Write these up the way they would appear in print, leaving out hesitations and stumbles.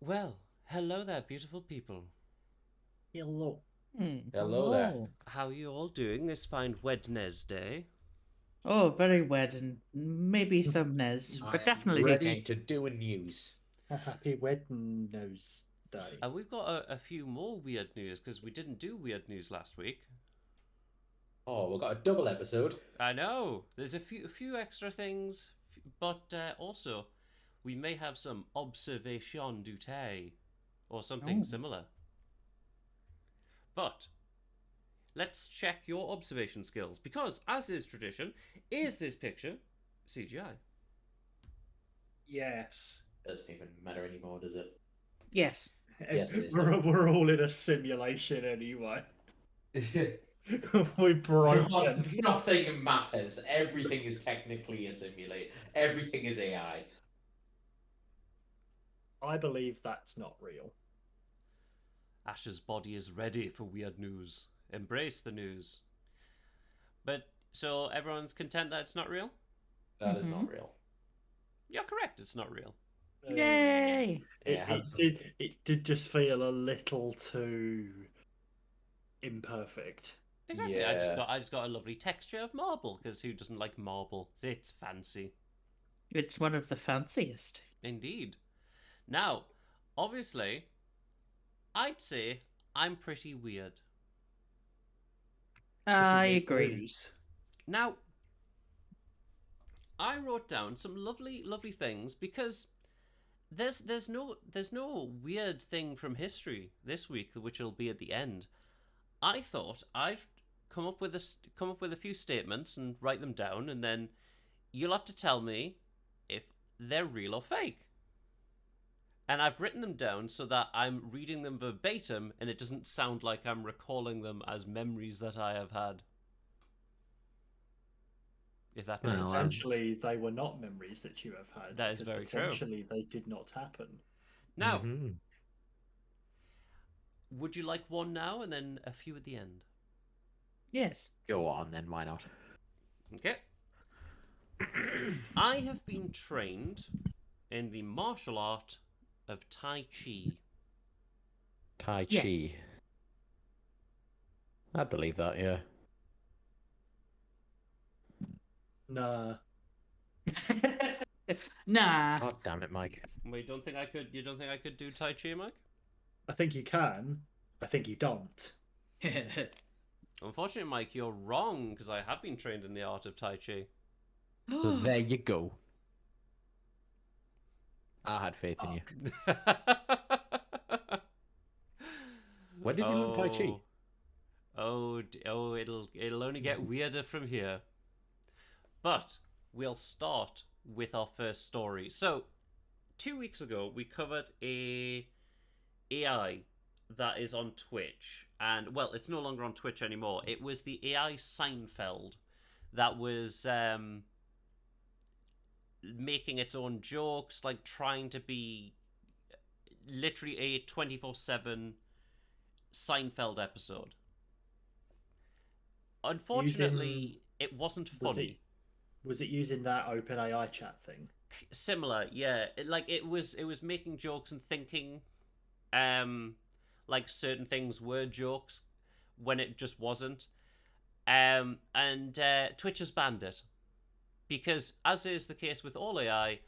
Well, hello there, beautiful people. Hello. Hello there. Hello. How are you all doing this fine Wednesday? Oh, very wet and maybe some Nez, I but am definitely ready okay. to do a news. A happy Wednesday. And we've got a few more weird news because we didn't do weird news last week. Oh, we've got a double episode. I know there's a few extra things, but also we may have some observation du temps or something Oh. similar. But let's check your observation skills because, as is tradition, is this picture CGI? Yes. Doesn't even matter anymore, does it? Yes. Yes, it is. We're all in a simulation anyway. We broke it. Nothing matters. Everything is technically a simulate. Everything is AI. I believe that's not real. Ash's body is ready for weird news. Embrace the news. But so everyone's content that it's not real? That is not real. You're correct, it's not real. Yay! It did just feel a little too imperfect. Exactly. Yeah. I just got a lovely texture of marble because who doesn't like marble? It's fancy. It's one of the fanciest. Indeed. Now, obviously, I'd say I'm pretty weird. I Pretty agree. loose. Now, I wrote down some lovely things because there's no weird thing from history this week, which will be at the end. I thought I'd come up with a few statements and write them down, and then you'll have to tell me if they're real or fake. And I've written them down so that I'm reading them verbatim, and it doesn't sound like I'm recalling them as memories that I have had. If that makes Well, sense. Potentially, they were not memories that you have had. That is because very true. Potentially, they did not happen. Now, Mhm. would you like one now and then a few at the end? Yes. Go on then, why not? Okay. I have been trained in the martial art of Tai Chi. Tai Yes. Chi. I'd believe that, yeah. Nah. Nah. God damn it, Mike. Well, you don't think I could do Tai Chi, Mike? I think you can. I think you don't. Unfortunately, Mike, you're wrong because I have been trained in the art of Tai Chi. So there you go. I had faith in you. When did you learn Tai Chi? It'll only get weirder from here. But we'll start with our first story. So, 2 weeks ago, we covered a AI that is on Twitch, and well, it's no longer on Twitch anymore. It was the AI Seinfeld that was making its own jokes, like trying to be literally a 24/7 Seinfeld episode. Unfortunately, it wasn't Was funny. Was it using that OpenAI chat thing? Similar, yeah. It was making jokes and thinking like certain things were jokes when it just wasn't. And Twitch has banned it. Because as is the case with all AI,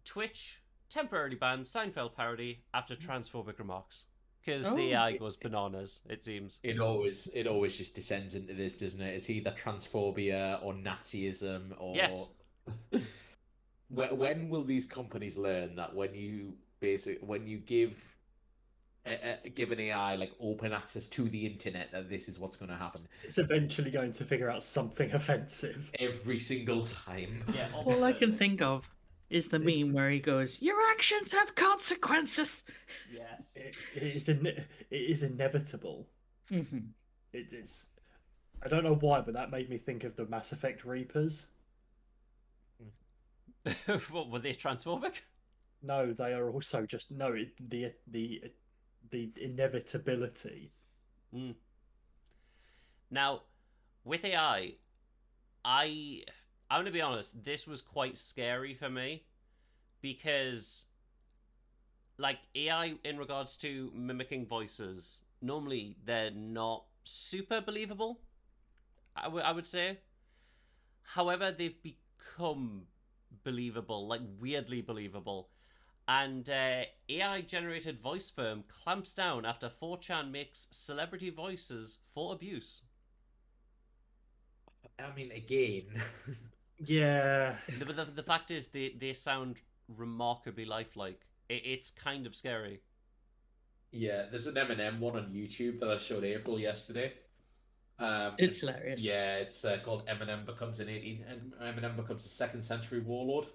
Twitch temporarily banned Seinfeld parody after transphobic remarks. Because the AI goes bananas, it seems. It always just descends into this, doesn't it? It's either transphobia or Nazism or Yes. When will these companies learn that when you give give an AI like open access to the internet, that this is what's going to happen It's eventually going to figure out something offensive. every single time? Yeah, All I can think of is the meme where he goes, "Your actions have consequences." Yes. It is inevitable. hmm It's. I don't know why, but that made me think of the Mass Effect Reapers. What, were they transphobic? No, they are also just no. The inevitability. Mm. Now, with AI, I'm gonna be honest. This was quite scary for me because like AI in regards to mimicking voices, normally they're not super believable. I would say. However, they've become believable, like weirdly believable. And AI generated voice firm clamps down after 4chan makes celebrity voices for abuse. I mean, again, Yeah. But the fact is, they sound remarkably lifelike. It's kind of scary. yeah. There's an Eminem one on YouTube that I showed April yesterday. It's hilarious. Yeah, it's called Eminem becomes an 18 and Eminem becomes a second century warlord.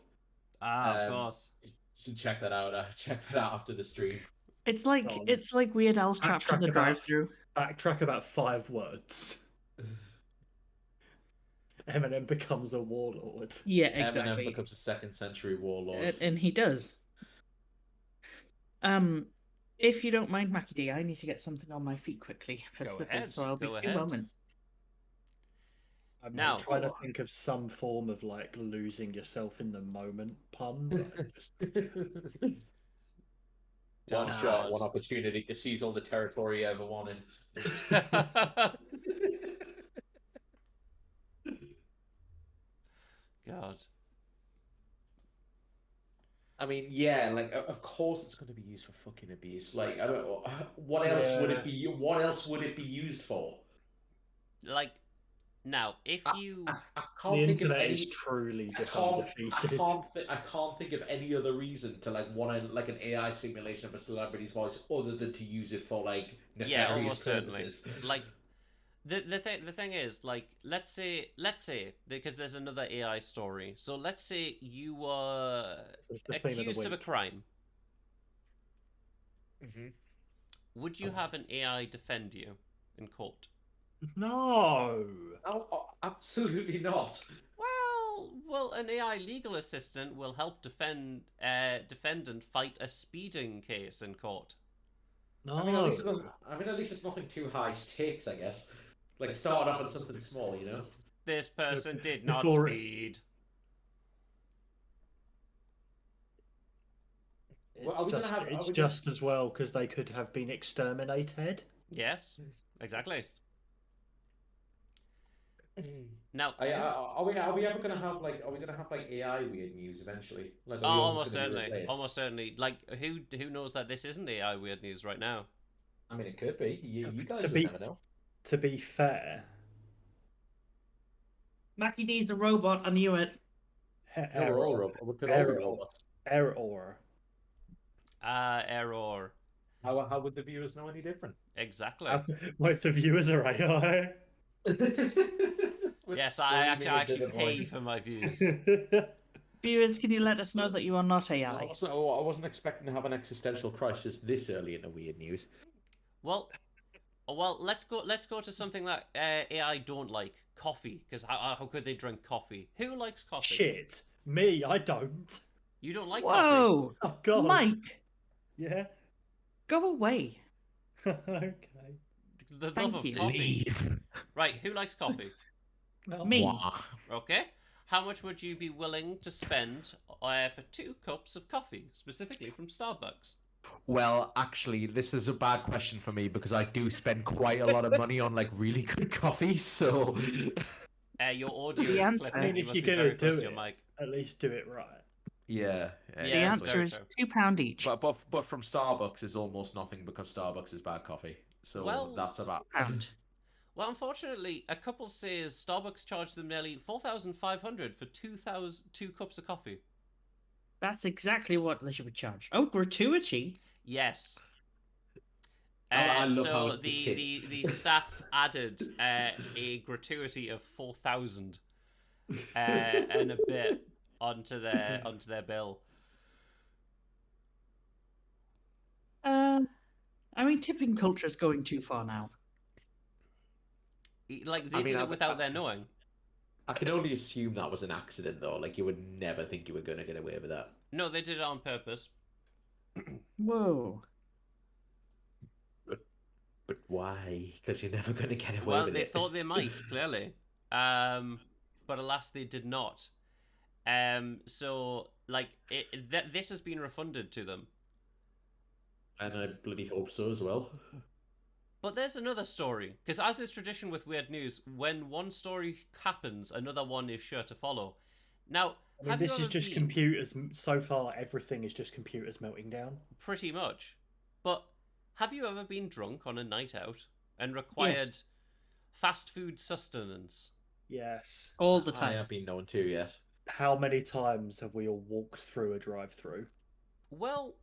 Of Um, course. you should check that out. Check that out after the stream. It's like Oh, Weird Al's trapped in backtrack the about- drive-through. Backtrack about 5 words. Eminem becomes a warlord. Yeah, Eminem exactly. becomes a second century warlord. And he does. If you don't mind, Mackie D, I need to get something on my feet quickly for Go slippers, ahead, so I'll be go 2 ahead. moments. I'm Now- trying to think of some form of like losing yourself in the moment pun, but I just One Oh, shot, God. one opportunity to seize all the territory you ever wanted. God. I mean, yeah, like of course it's going to be used for fucking abuse. Like, I mean, what else would it be? What else would it be used for? Like, now, if you... I the can't think of internet any. is truly I just can't. undefeated. I can't think of any other reason to like want to like an AI simulation of a celebrity's voice other than to use it for like nefarious Yeah, almost purposes. certainly. Like, the thing is, like, let's say, because there's another AI story. So let's say you were This is the theme of the accused of a week. crime. Mhm. Would you have an AI defend you in court? No. Oh, absolutely not. Well, an AI legal assistant will help defend and fight a speeding case in court. No. I mean, at least it's nothing too high stakes, I guess. Like starting off on something small, you know. This person did not before- speed. Well, are we gonna have- are It's we gonna- just as well because they could have been exterminated. Yes, exactly. Now, Are we ever gonna have like AI weird news eventually? Like, oh, are we all almost just gonna be certainly, replaced? almost certainly. Like, who knows that this isn't AI weird news right now? I mean, it could be. You guys To would be- never know. To be fair, Mackie D's a robot, I knew it. No, we're all robots. We could all be robots. error. Error. How would the viewers know any different? Exactly. Most of the viewers are AI. Yes, I actually pay for my views. Viewers, can you let us know that you are not I AI? wasn't expecting to have an existential crisis this early in the weird news. Well, let's go to something that AI don't like. Coffee, because how could they drink coffee? Who likes coffee? Shit. Me, I don't. You don't like coffee? Whoa! Oh god. Mike, Yeah. go away. Okay. The Thank love of you. coffee. Right, who likes coffee? No. Me. Okay. How much would you be willing to spend for 2 cups of coffee, specifically from Starbucks? Well, actually, this is a bad question for me because I do spend quite a lot of money on like really good coffee. So Your audio The is answer- clipping. I mean, You if must you're be gonna very close do to your it, mic. at least do it right. yeah. Yeah, The that's answer very is true. £2 each. But from Starbucks is almost nothing because Starbucks is bad coffee. So Well- that's about. Pound. Well, unfortunately, a couple says Starbucks charged them nearly $4,500 for 2 cups of coffee. That's exactly what they should charge. Oh, gratuity. Yes. I love so how it's the tip. the staff added a gratuity of 4,000 and a bit onto their bill. I mean, tipping culture is going too far now. Like they I mean, did I- it without their knowing. I can only assume that was an accident though. Like you would never think you were going to get away with that. No, they did it on purpose. Whoa. But why? Because you're never going to get away Well, with they it. thought they might, clearly. But alas, they did not. So, like, this has been refunded to them. And I bloody hope so as well. But there's another story, because as is tradition with weird news, when one story happens, another one is sure to follow. Now, I mean, have you this is ever just been computers. So far, everything is just computers melting down. pretty much? But have you ever been drunk on a night out and required Yes. fast food sustenance? Yes. All the I time. have been known to, yes. How many times have we all walked through a drive-through? Well,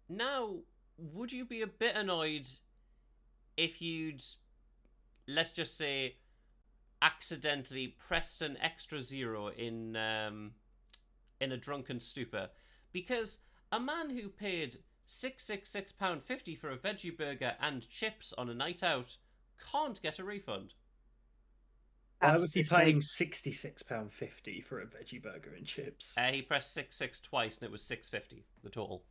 now, would you be a bit annoyed if you'd, let's just say, accidentally pressed an extra zero in a drunken stupor? Because a man who paid £666.50 for a veggie burger and chips on a night out can't get a refund. Why That's was a he mistake. paying £66.50 for a veggie burger and chips? He pressed 66 twice and it was 650 the total.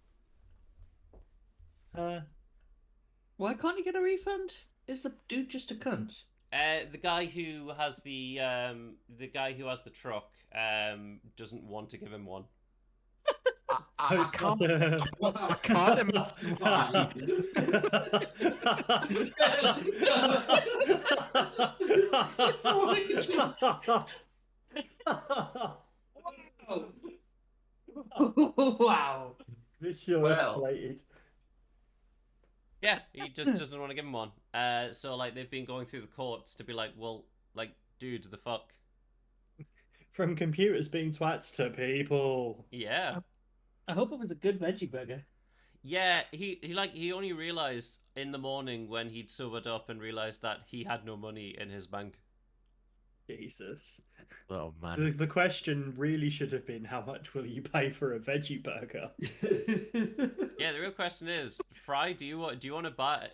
Why can't you get a refund? Is the dude just a cunt? The guy who has the truck doesn't want to give him one. I can't. I can't imagine why. Wow. This show Well. escalated. Yeah, he just doesn't want to give him one. So like they've been going through the courts to be like, well, like, dude, the fuck. From computers being twats to people. Yeah. I hope it was a good veggie burger. Yeah, he only realized in the morning when he'd sobered up and realized that he had no money in his bank. Jesus. Oh man. The question really should have been, how much will you pay for a veggie burger? Yeah, the real question is, Fry, do you want to buy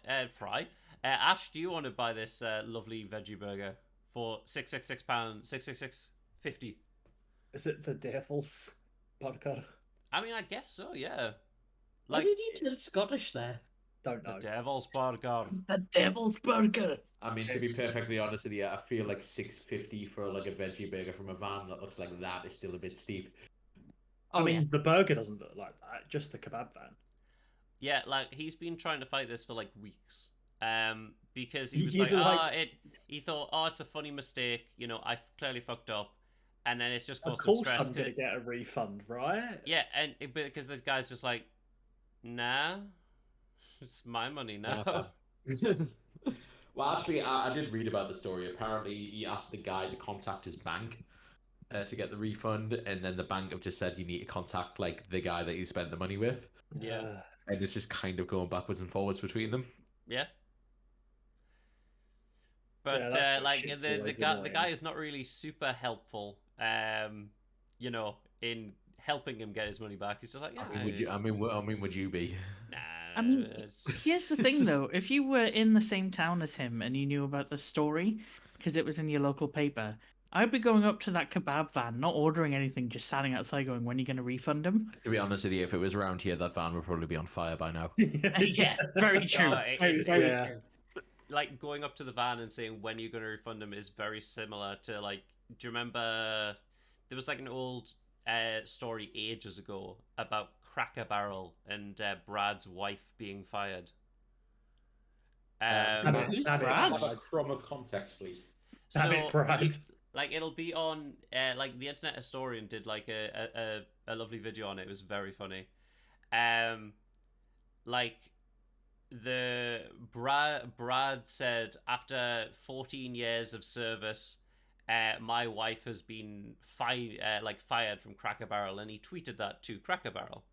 Ash, do you want to buy this lovely veggie burger for £666, 666.50? Is it the devil's burger? I mean, I guess so, yeah. Why Like, did you turn Scottish there? Don't the know. devil's burger. The devil's burger. I mean, to be perfectly honest with you, I feel like 650 for like a veggie burger from a van that looks like that is still a bit steep. Oh, I mean, yeah. the burger doesn't look like that, just the kebab van. Yeah, like he's been trying to fight this for like weeks. Because he was He's he thought, oh, it's a funny mistake, you know, I clearly fucked up, and then it's just Of caused him course stress. I'm going to get a refund, right? Yeah, and because the guy's just like, nah, it's my money now. Well, actually, I did read about the story. Apparently, he asked the guy to contact his bank to get the refund, and then the bank have just said you need to contact like the guy that you spent the money with, Yeah. and it's just kind of going backwards and forwards between them. Yeah. But Yeah, that's like shit's the always guy annoying. is not really super helpful. You know, in helping him get his money back. He's just like, yeah. I mean, would you be? Nah. I mean, it's- here's the thing, though. If you were in the same town as him and you knew about the story, because it was in your local paper, I'd be going up to that kebab van, not ordering anything, just standing outside going, when are you going to refund him? To be honest with you, if it was around here, that van would probably be on fire by now. Yeah, very true. Oh, it's- Very yeah. true. like going up to the van and saying when are you going to refund him is very similar to like, do you remember there was like an old story ages ago about Cracker Barrel and Brad's wife being fired. Who's Brad? Have a crumb of context, please. Damn it, Brad. Like it'll be on like the Internet Historian did like a lovely video on it. It was very funny. Like the Brad said after 14 years of service, my wife has been fired from Cracker Barrel, and he tweeted that to Cracker Barrel.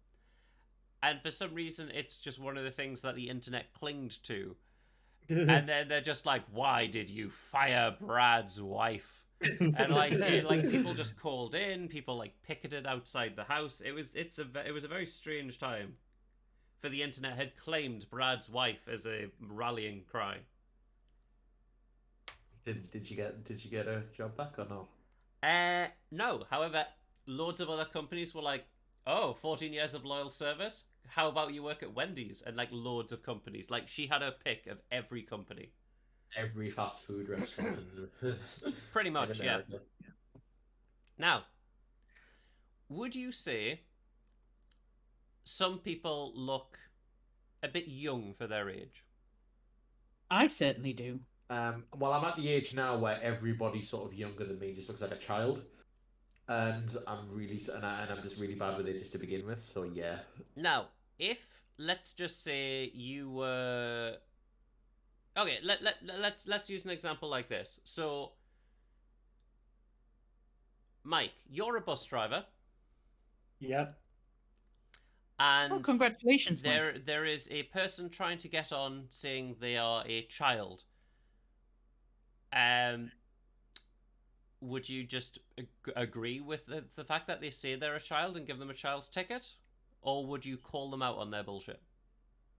And for some reason, it's just one of the things that the internet clinged to. And then they're just like, why did you fire Brad's wife? And like people just called in, people like picketed outside the house. It was a very strange time. For the internet had claimed Brad's wife as a rallying cry. Did you get a job back or no? No. However, loads of other companies were like, oh, 14 years of loyal service? How about you work at Wendy's? And like loads of companies. Like she had a pick of every company. Every fast food restaurant. Pretty much, in yeah. America. Now, would you say some people look a bit young for their age? I certainly do. Well, I'm at the age now where everybody sort of younger than me just looks like a child, and I'm just really bad with it just to begin with. So yeah. Now, if let's just say you were okay, let's use an example like this. So, Mike, you're a bus driver, Yep. and Oh, congratulations, Mike. there is a person trying to get on saying they are a child. Would you just agree with the fact that they say they're a child and give them a child's ticket, or would you call them out on their bullshit?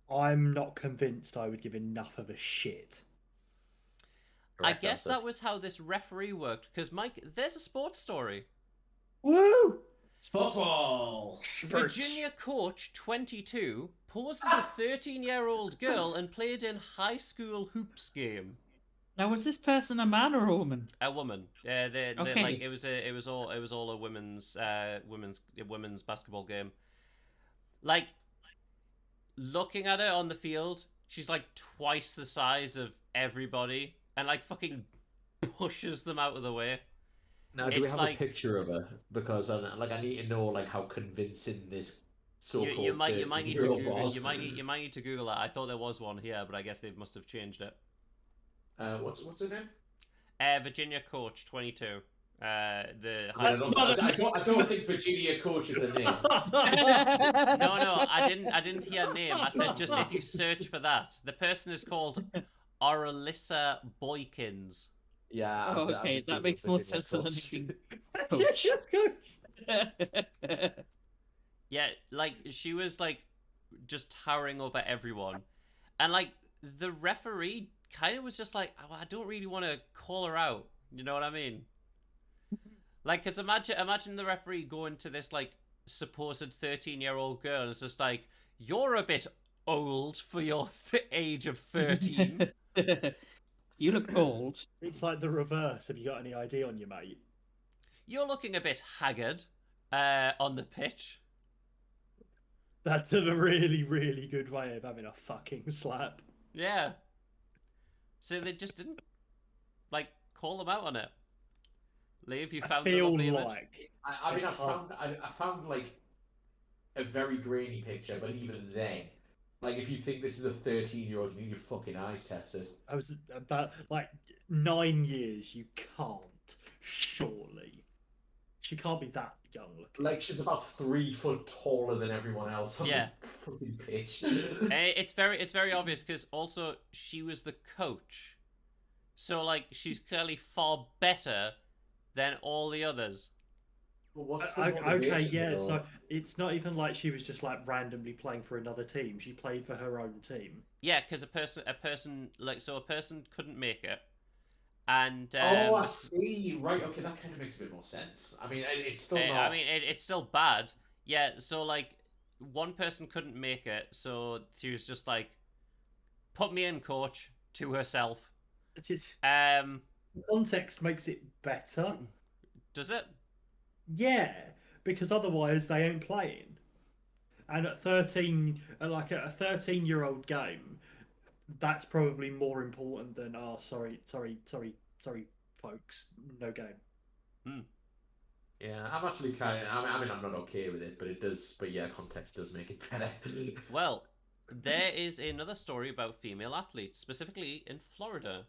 I'm not convinced I would give enough of a shit. I Correct guess answer. that was how this referee worked. Because Mike, there's a sports story. Woo! Sports ball. Virginia coach 22 posed as a 13-year-old girl and played in high school hoops game. Now, was this person a man or a woman? A woman. They Okay. like it was all a women's basketball game. Like, looking at her on the field, she's like twice the size of everybody, and like fucking pushes them out of the way. Now, do we It's have like- a picture of her? Because I need to know like how convincing this so-called You might need to 13-year-old Google. was. You might need to Google that. I thought there was one here, but I guess they must have changed it. What's her name? Virginia coach 22. The I high school. don't think Virginia coach is her name. No, I didn't hear name. I said just if you search for that. The person is called Aurelissa Boykins. Yeah. Oh, okay, that makes more sense than anything. Coach. Yeah, like she was like just towering over everyone, and like the referee kind of was just like, oh, I don't really want to call her out. You know what I mean? Like, cause imagine the referee going to this like supposed 13-year-old girl, and it's just like, you're a bit old for your age of 13. You look old. It's like the reverse. Have you got any ID on you, mate? You're looking a bit haggard on the pitch. That's a really, really good way of having a fucking slap. Yeah. So they just didn't like call them out on it. Leave, you I found the feel lovely image. like I mean, It's I hard. found like a very grainy picture, but even then, like if you think this is a 13-year-old, you need your fucking eyes tested. I was about like 9 years. You can't, surely. She can't be that young looking. Like she's about 3 foot taller than everyone else on Yeah. the fucking pitch. It's very obvious because also she was the coach, so like she's clearly far better than all the others. Well, what's the Okay, motivation, yeah. though? So it's not even like she was just like randomly playing for another team. She played for her own team. Yeah, because a person couldn't make it, and Oh, I see. Right. Okay, that kind of makes a bit more sense. I mean, it's still not. I mean it's still bad. Yeah, so like one person couldn't make it, so she was just like, "Put me in, coach," to herself. Context makes it better. Does it? Yeah, because otherwise they ain't playing. And at 13, like at a 13-year-old game, that's probably more important than sorry, folks, no game. Yeah, I'm actually kind of. I mean, I'm not okay with it, but it does. But yeah, context does make it better. Well, there is another story about female athletes, specifically in Florida.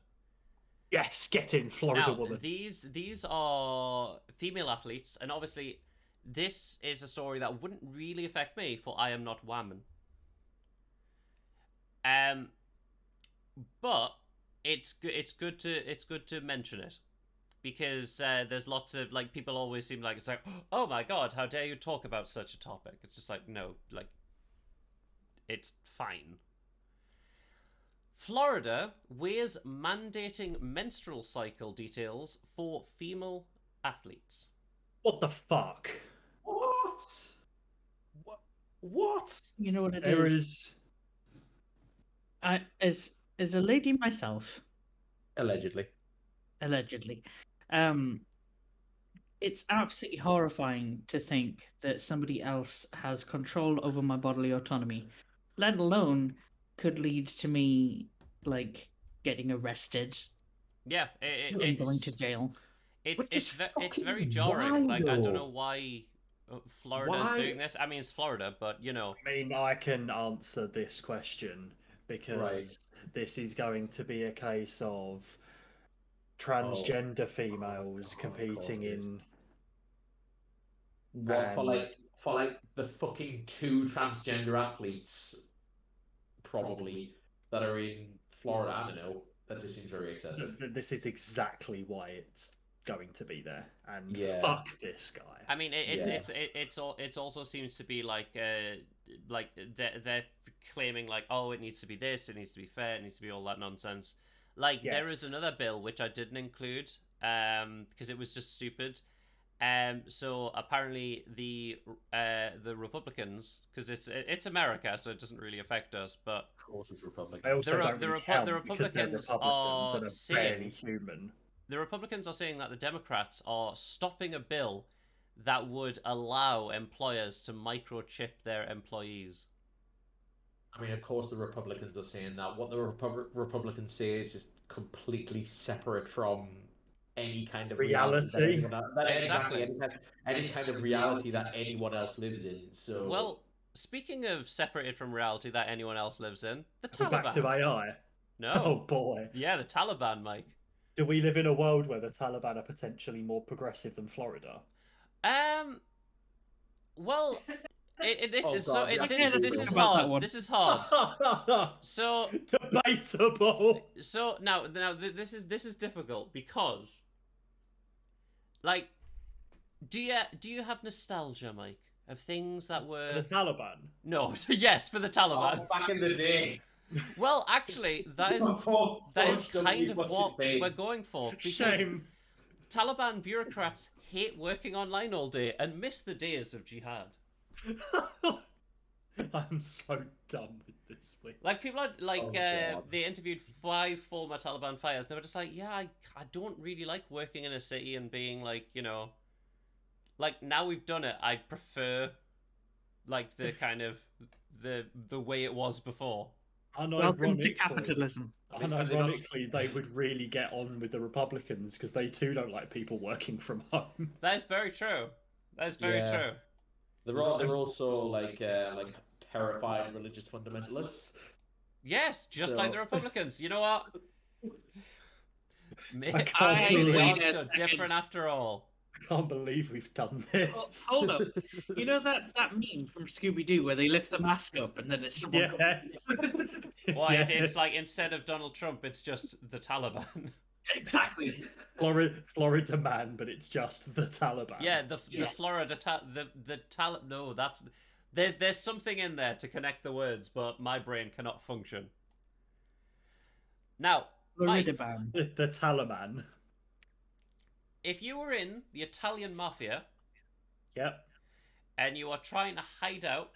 Yes, get in, Florida Now, woman. these are female athletes, and obviously, this is a story that wouldn't really affect me, for I am not woman. But it's good to mention it, because there's lots of like people always seem like it's like, oh my god, how dare you talk about such a topic? It's just like, no, like it's fine. Florida weighs mandating menstrual cycle details for female athletes. What the fuck? What? What? You know what it There is? is. As a lady myself, Allegedly. allegedly, it's absolutely horrifying to think that somebody else has control over my bodily autonomy let alone could lead to me like getting arrested Yeah, and going to jail. Which is it's very fucking jarring. why, Like I don't though? know why Florida's Why? doing this. I mean, it's Florida, but you know, I mean, I can answer this question because Right. this is going to be a case of Oh. transgender females Oh, of competing course it is. in. What for And like the fucking two transgender athletes probably that are in Florida? I don't know. That just seems very excessive. this is exactly why it's going to be there. And Yeah. fuck this guy. I mean, Yeah. it also seems to be like they're claiming like, oh, it needs to be this, it needs to be fair, it needs to be all that nonsense. Like there is Yes. another bill which I didn't include because it was just stupid. So apparently the Republicans, because it's America, so it doesn't really affect us, but Of course, it's Republican. I also The don't really count because they're Republicans Republicans are and are saying- barely human. the Republicans are saying that the Democrats are stopping a bill that would allow employers to microchip their employees. I mean, of course, the Republicans are saying that. What the Republicans say is just completely separate from any kind of reality. Reality. Exactly. Any kind of reality that anyone else lives in. So, Well, speaking of separated from reality that anyone else lives in, the We're back to Taliban. AI. No. Oh boy. Yeah, the Taliban, Mike. Do we live in a world where the Taliban are potentially more progressive than Florida? Well, Oh, so God, it, yeah, this is about that hard. one. This is hard. So Debatable. now this is difficult because, like, do you have nostalgia, Mike, of things that were The Taliban. no? Yes, for the Taliban. oh, back in the day. Well, actually, that is kind of what we're going for because Shame. Taliban bureaucrats hate working online all day and miss the days of jihad. I'm so done with this week. Like people are like Oh, God. they interviewed 5 former Taliban fighters and they were just like, yeah, I don't really like working in a city and being like, you know, like now we've done it, I prefer like the kind of the way it was before. Welcome to capitalism. Unironically, they would really get on with the Republicans because they too don't like people working from home. That is very true. That is very Yeah. true. They're also like terrifying religious fundamentalists. Yes, just like the Republicans. You know what? I can't We believe are it. so different after all. I can't believe we've done this. Oh, hold up. You know that meme from Scooby Doo where they lift the mask up and then it's someone Yes. Why? Yes. It's like instead of Donald Trump, it's just the Taliban. Exactly. Florida man, but it's just the Taliban. Yeah, the Florida no, that's there's something in there to connect the words, but my brain cannot function. Now, Mike, Florida ban. The Taliban. if you were in the Italian mafia Yep. and you are trying to hide out,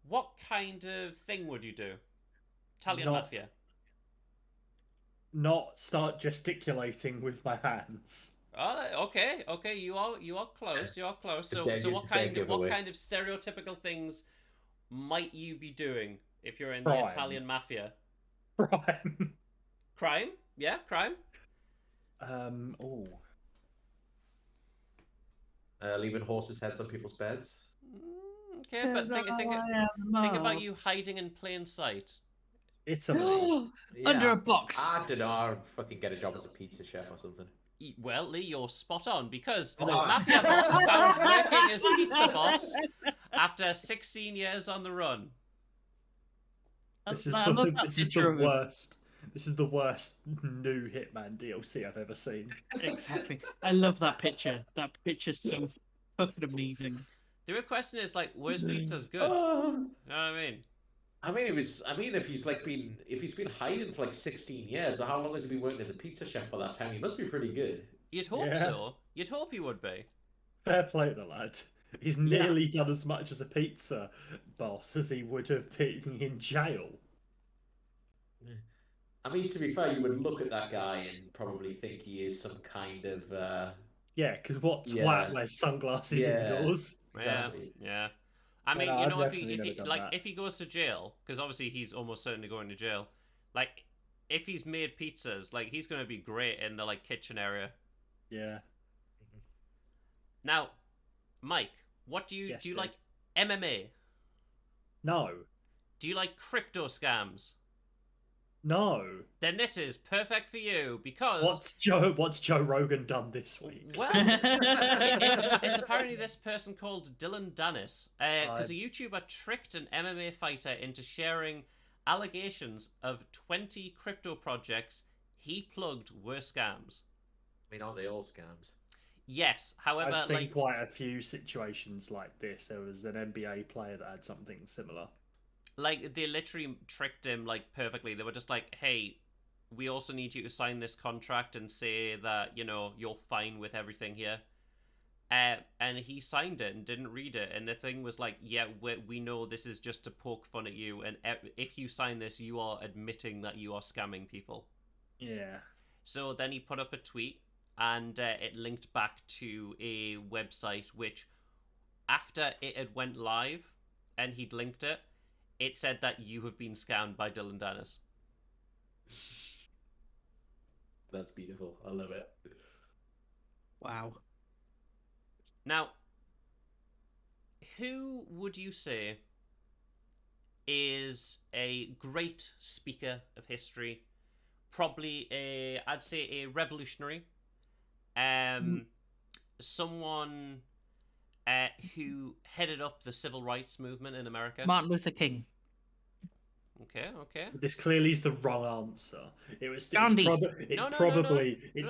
what kind of thing would you do? Italian Not- mafia. Not start gesticulating with my hands. Oh, okay. You are close. You are close. So It's what a kind big of what giveaway. kind of stereotypical things might you be doing if you're in the Crime. Italian mafia? Crime. Crime? Yeah, crime. Oh. Leaving horses' heads on people's beds. Okay, but think Think about you hiding in plain sight. Italy. Under a box. I don't know. I'll fucking get a job as a pizza chef or something. Well, Lee, you're spot on because Oh. mafia boss found working as pizza boss after 16 years on the run. This is I love the, that this is picture the of him. worst. This is the worst new Hitman DLC I've ever seen. Exactly. I love that picture. That picture's so fucking amazing. The real question is like, where's pizza's good? You Oh. know what I mean? I mean, if he's been hiding for like 16 years, or how long has he been working as a pizza chef for that time? He must be pretty good. You'd hope Yeah. so. You'd hope he would be. Fair play to the lad. He's nearly done as much as a pizza boss as he would have been in jail. I mean, to be fair, you would look at that guy and probably think he is some kind of Yeah, because what twat Yeah. wears sunglasses Yeah. indoors? Exactly. Yeah. I mean, no, you I've know, if definitely never done that. if he goes to jail, because obviously he's almost certainly going to jail. Like, if he's made pizzas, like he's going to be great in the like kitchen area. Yeah. Now, Mike, what do you Yes, do? You Jake. like MMA? No. Do you like crypto scams? No. Then this is perfect for you because What's Joe Rogan done this week? well, it's apparently this person called Dylan Dennis, because a YouTuber tricked an MMA fighter into sharing allegations of 20 crypto projects he plugged were scams. I mean, aren't they all scams? Yes, however, I've seen like quite a few situations like this. There was an NBA player that had something similar. like they literally tricked him like perfectly. They were just like, "Hey, we also need you to sign this contract and say that you're fine with everything here." And he signed it and didn't read it, and the thing was like, "Yeah, we know this is just to poke fun at you, and if you sign this, you are admitting that you are scamming people." Yeah. So then he put up a tweet, and it linked back to a website which, after it had went live, and he'd linked it, it said that you have been scammed by Dylan Dennis. That's beautiful. I love it. Wow. Now, who would you say is a great speaker of history? Probably I'd say a revolutionary. Someone who headed up the civil rights movement in America. Martin Luther King. Okay. This clearly is the wrong answer. Gandhi. No.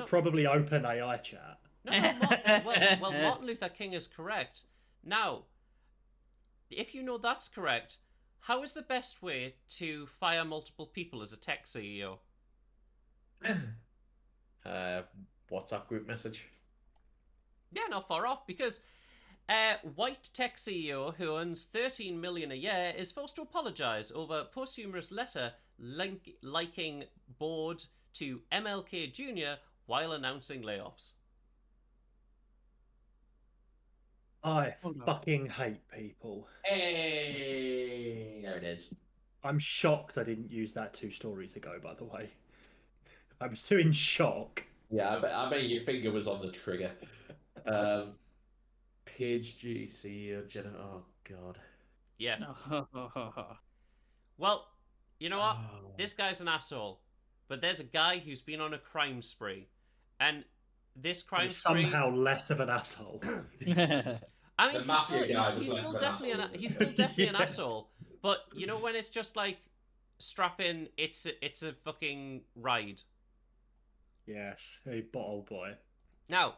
Probably open AI chat. No, well, Martin Luther King is correct. Now, if you know that's correct, how is the best way to fire multiple people as a tech CEO? WhatsApp group message. Yeah, not far off, because white tech CEO who earns $13 million a year is forced to apologize over posthumous letter liking board to MLK Jr. while announcing layoffs. I Hold on. fucking hate people. Hey, there it is. I'm shocked I didn't use that 2 stories ago, by the way. I was too in shock. Yeah, I bet your finger was on the trigger. Page GC, Jenna. Oh God. Yeah. No. Well, you know what? Oh. This guy's an asshole. But there's a guy who's been on a crime spree. And this crime He's spree... somehow less of an asshole. I mean, The mafia guy was he's less still of an definitely asshole. he's still definitely an Yeah. asshole. But you know when it's just like, strap in, it's a fucking ride. Yes, a bottle boy. Now,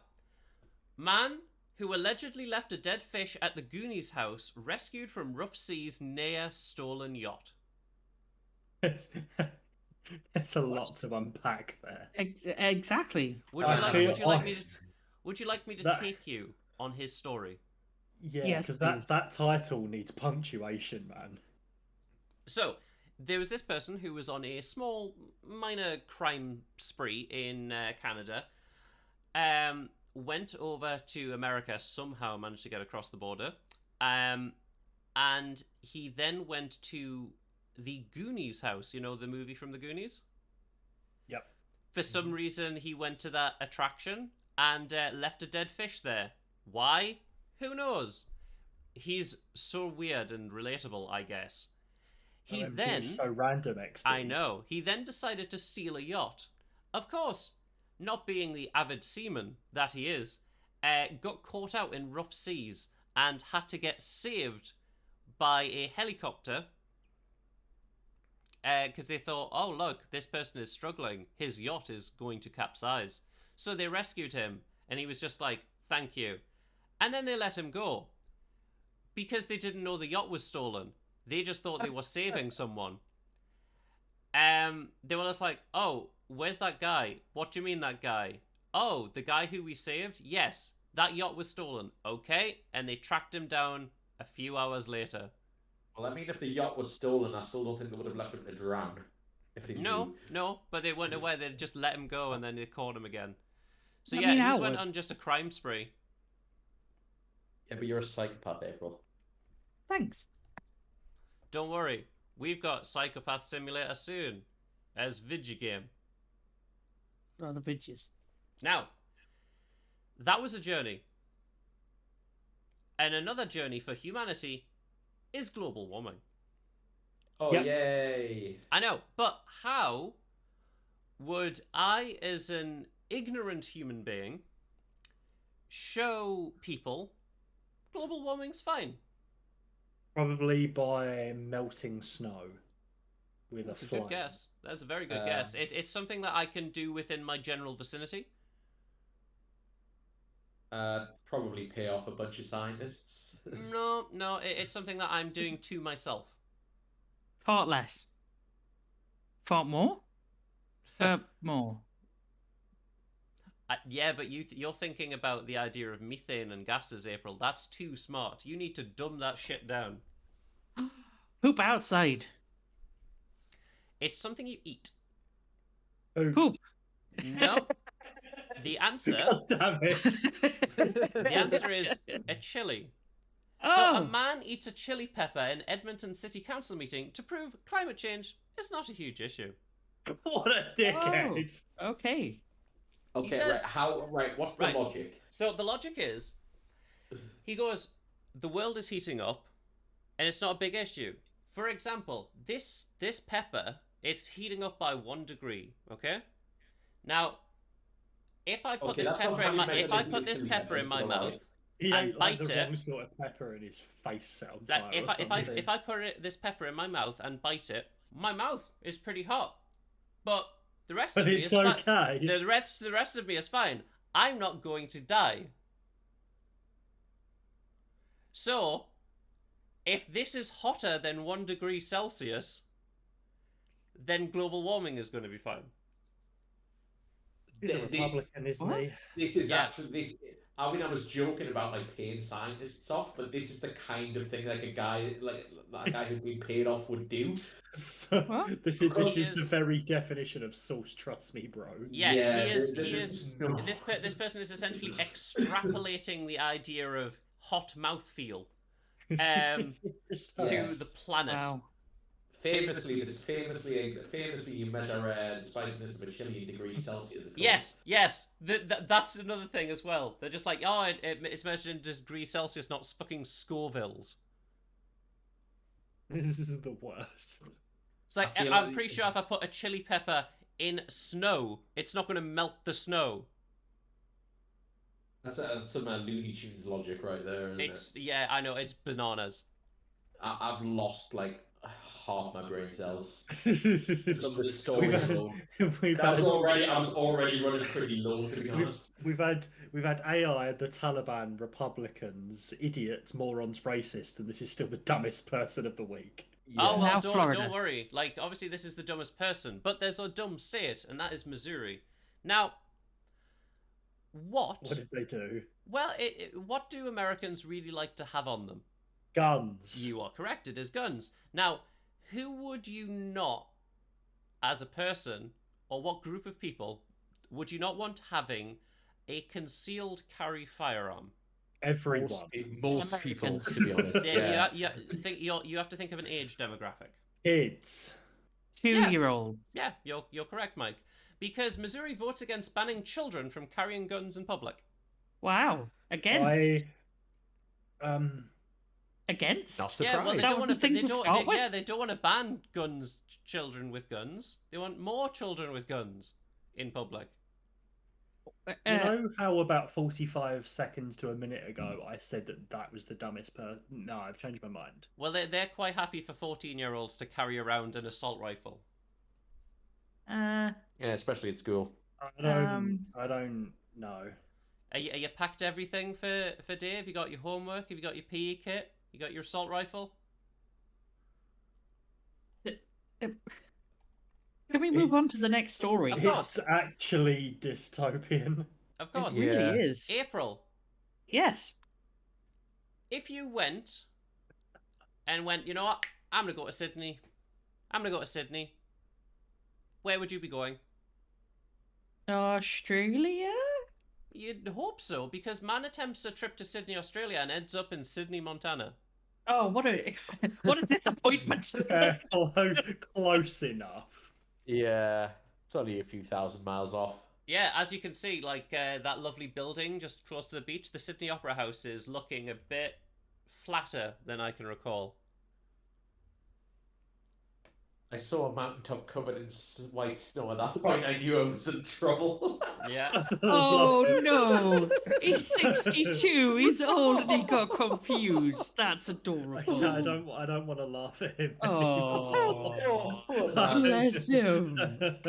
man who allegedly left a dead fish at the Goonies house rescued from rough seas near stolen yacht. There's a lot to unpack there. Exactly. Would you I like feel- would you like me to would you like me to That- take you on his story? Yeah, Yes, because please. that title needs punctuation, man. So, there was this person who was on a small, minor crime spree in Canada. Went over to America, somehow managed to get across the border. And he then went to the Goonies house. You know, the movie from the Goonies? Yep. For some reason, he went to that attraction and left a dead fish there. Why? Who knows? He's so weird and relatable, I guess. He OMG, then... it's so random, XD. I know. He then decided to steal a yacht. Of course, not being the avid seaman that he is, got caught out in rough seas and had to get saved by a helicopter because they thought, oh, look, this person is struggling. His yacht is going to capsize. So they rescued him, and he was just like, thank you. And then they let him go because they didn't know the yacht was stolen. They just thought they were saving someone. They were just like, oh, where's that guy? What do you mean that guy? Oh, the guy who we saved? Yes, that yacht was stolen. Okay, and they tracked him down a few hours later. Well, I mean, if the yacht was stolen, I still don't think they would have left him to drown. If they knew. No, but they weren't aware. They just let him go, and then they caught him again. So I yeah, mean, he I went would. on just a crime spree. Yeah, but you're a psychopath, April. Thanks. Don't worry, we've got Psychopath Simulator soon as video game. Rather bitches. Now, that was a journey. And another journey for humanity is global warming. Oh, Yep. yay. I know, but how would I, as an ignorant human being, show people global warming's fine? Probably by melting snow with That's a a flame. good guess. That's a very good guess. It's something that I can do within my general vicinity. Probably pay off a bunch of scientists. No, it's something that I'm doing to myself. Fart less. Fart more? More. Yeah, but you're thinking about the idea of methane and gases, April. That's too smart. You need to dumb that shit down. Poop outside. It's something you eat. Poop. No. The answer God damn it. the answer is a chili. Oh. So a man eats a chili pepper in Edmonton City Council meeting to prove climate change is not a huge issue. What a dickhead. Okay. Okay, says- what's the Right. logic? So the logic is, he goes, the world is heating up, and it's not a big issue. For example, this pepper, it's heating up by 1 degree. Okay. Now, if I put Okay, this that's pepper not in how my you if measure I the put this chili pepper peppers in my to the mouth life. He and ate like bite the it. wrong sort of pepper and his face set on Like fire if or something. I put this pepper in my mouth and bite it, my mouth is pretty hot, but the rest But of me it's is fine. okay. The rest of me is fine. I'm not going to die. So, if this is hotter than 1 degree Celsius, then global warming is going to be fine. He's a This- Republican, isn't What? he? This is Yeah. actually this. I mean, I was joking about like paying scientists off, but this is the kind of thing like a guy who'd been paid off would do. So, What? this Because is the is- very definition of sauce, trust me, bro. Yeah, Yeah, he is. there's no- This person is essentially extrapolating the idea of hot mouthfeel to Just- Yes. the planet. Wow. Famously, you measure the spiciness of a chili in degrees Celsius. of course. Yes. That's another thing as well. They're just like, oh, it's measured in degrees Celsius, not fucking Scovilles. This is the worst. It's like, I feel I'm like- pretty sure if I put a chili pepper in snow, it's not going to melt the snow. That's some Looney Tunes logic right there. Isn't It's yeah, I know, it's bananas. I've lost like half my brain cells. We've From the story had- alone. we've I had, was already running pretty low, to be honest. we've had AI, the Taliban, Republicans, idiots, morons, racist, and this is still the dumbest person of the week. Oh, well, Now don't Florida. worry. Like, obviously, this is the dumbest person, but there's a dumb state, and that is Missouri. Now, What did they do? Well, what do Americans really like to have on them? Guns. You are correct, it is guns. Now, who would you not, as a person, or what group of people, would you not want having a concealed carry firearm? Everyone. Most people, Americans. to be honest. Yeah, you have to think of an age demographic. Kids. 2-year-old. Yeah, you're correct, Mike. Because Missouri votes against banning children from carrying guns in public. Wow. Against. Not Against. Yeah, surprised. well, they That don't was want the thing they to don't, start they- yeah, with? they don't want to ban children with guns. They want more children with guns in public. You know how about 45 seconds to a minute ago I said that was the dumbest person? No, I've changed my mind. Well, they're quite happy for 14-year-olds to carry around an assault rifle. Yeah, especially at school. I don't know. Are you packed everything for Dave? Have you got your homework? Have you got your PE kit? You got your assault rifle? Can we move on to the next story? Of course. It's actually dystopian. Of It course. Yeah. really is. April, Yes. if you went, you know what? I'm going to go to Sydney. Where would you be going? Australia? You'd hope so, because man attempts a trip to Sydney, Australia, and ends up in Sydney, Montana. Oh, what a what a disappointment! Close enough. Yeah, it's only a few thousand miles off. Yeah, as you can see, like that lovely building just close to the beach, the Sydney Opera House is looking a bit flatter than I can recall. I saw a mountaintop covered in white snow. At that point, I knew I was in trouble. Yeah. Oh no, he's 62. He's old and he got confused. That's adorable. I don't want to laugh at him. Oh, Poor man. bless him.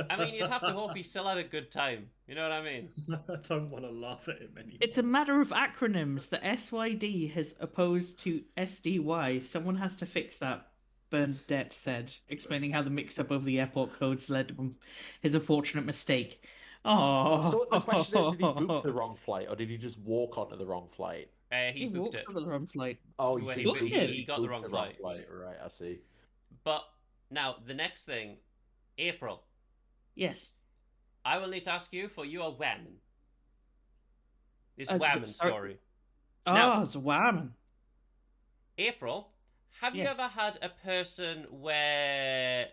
I mean, you'd have to hope he still had a good time. You know what I mean? I don't want to laugh at him anymore. It's a matter of acronyms. The SYD has opposed to SDY. Someone has to fix that. Bernadette said, explaining how the mix-up of the airport codes led to his unfortunate mistake. Oh, So the question is, did he book the wrong flight, or did he just walk onto the wrong flight? He booked walked it. on the wrong flight. Oh, Well, so he booked booked- it. he got the booked wrong flight. Right, I see. But now, the next thing, April. Yes. I will need to ask you for your whammon. This Uh, whammon sorry. story. Oh, Now- it's a whammon. April, have you Yes. ever had a person where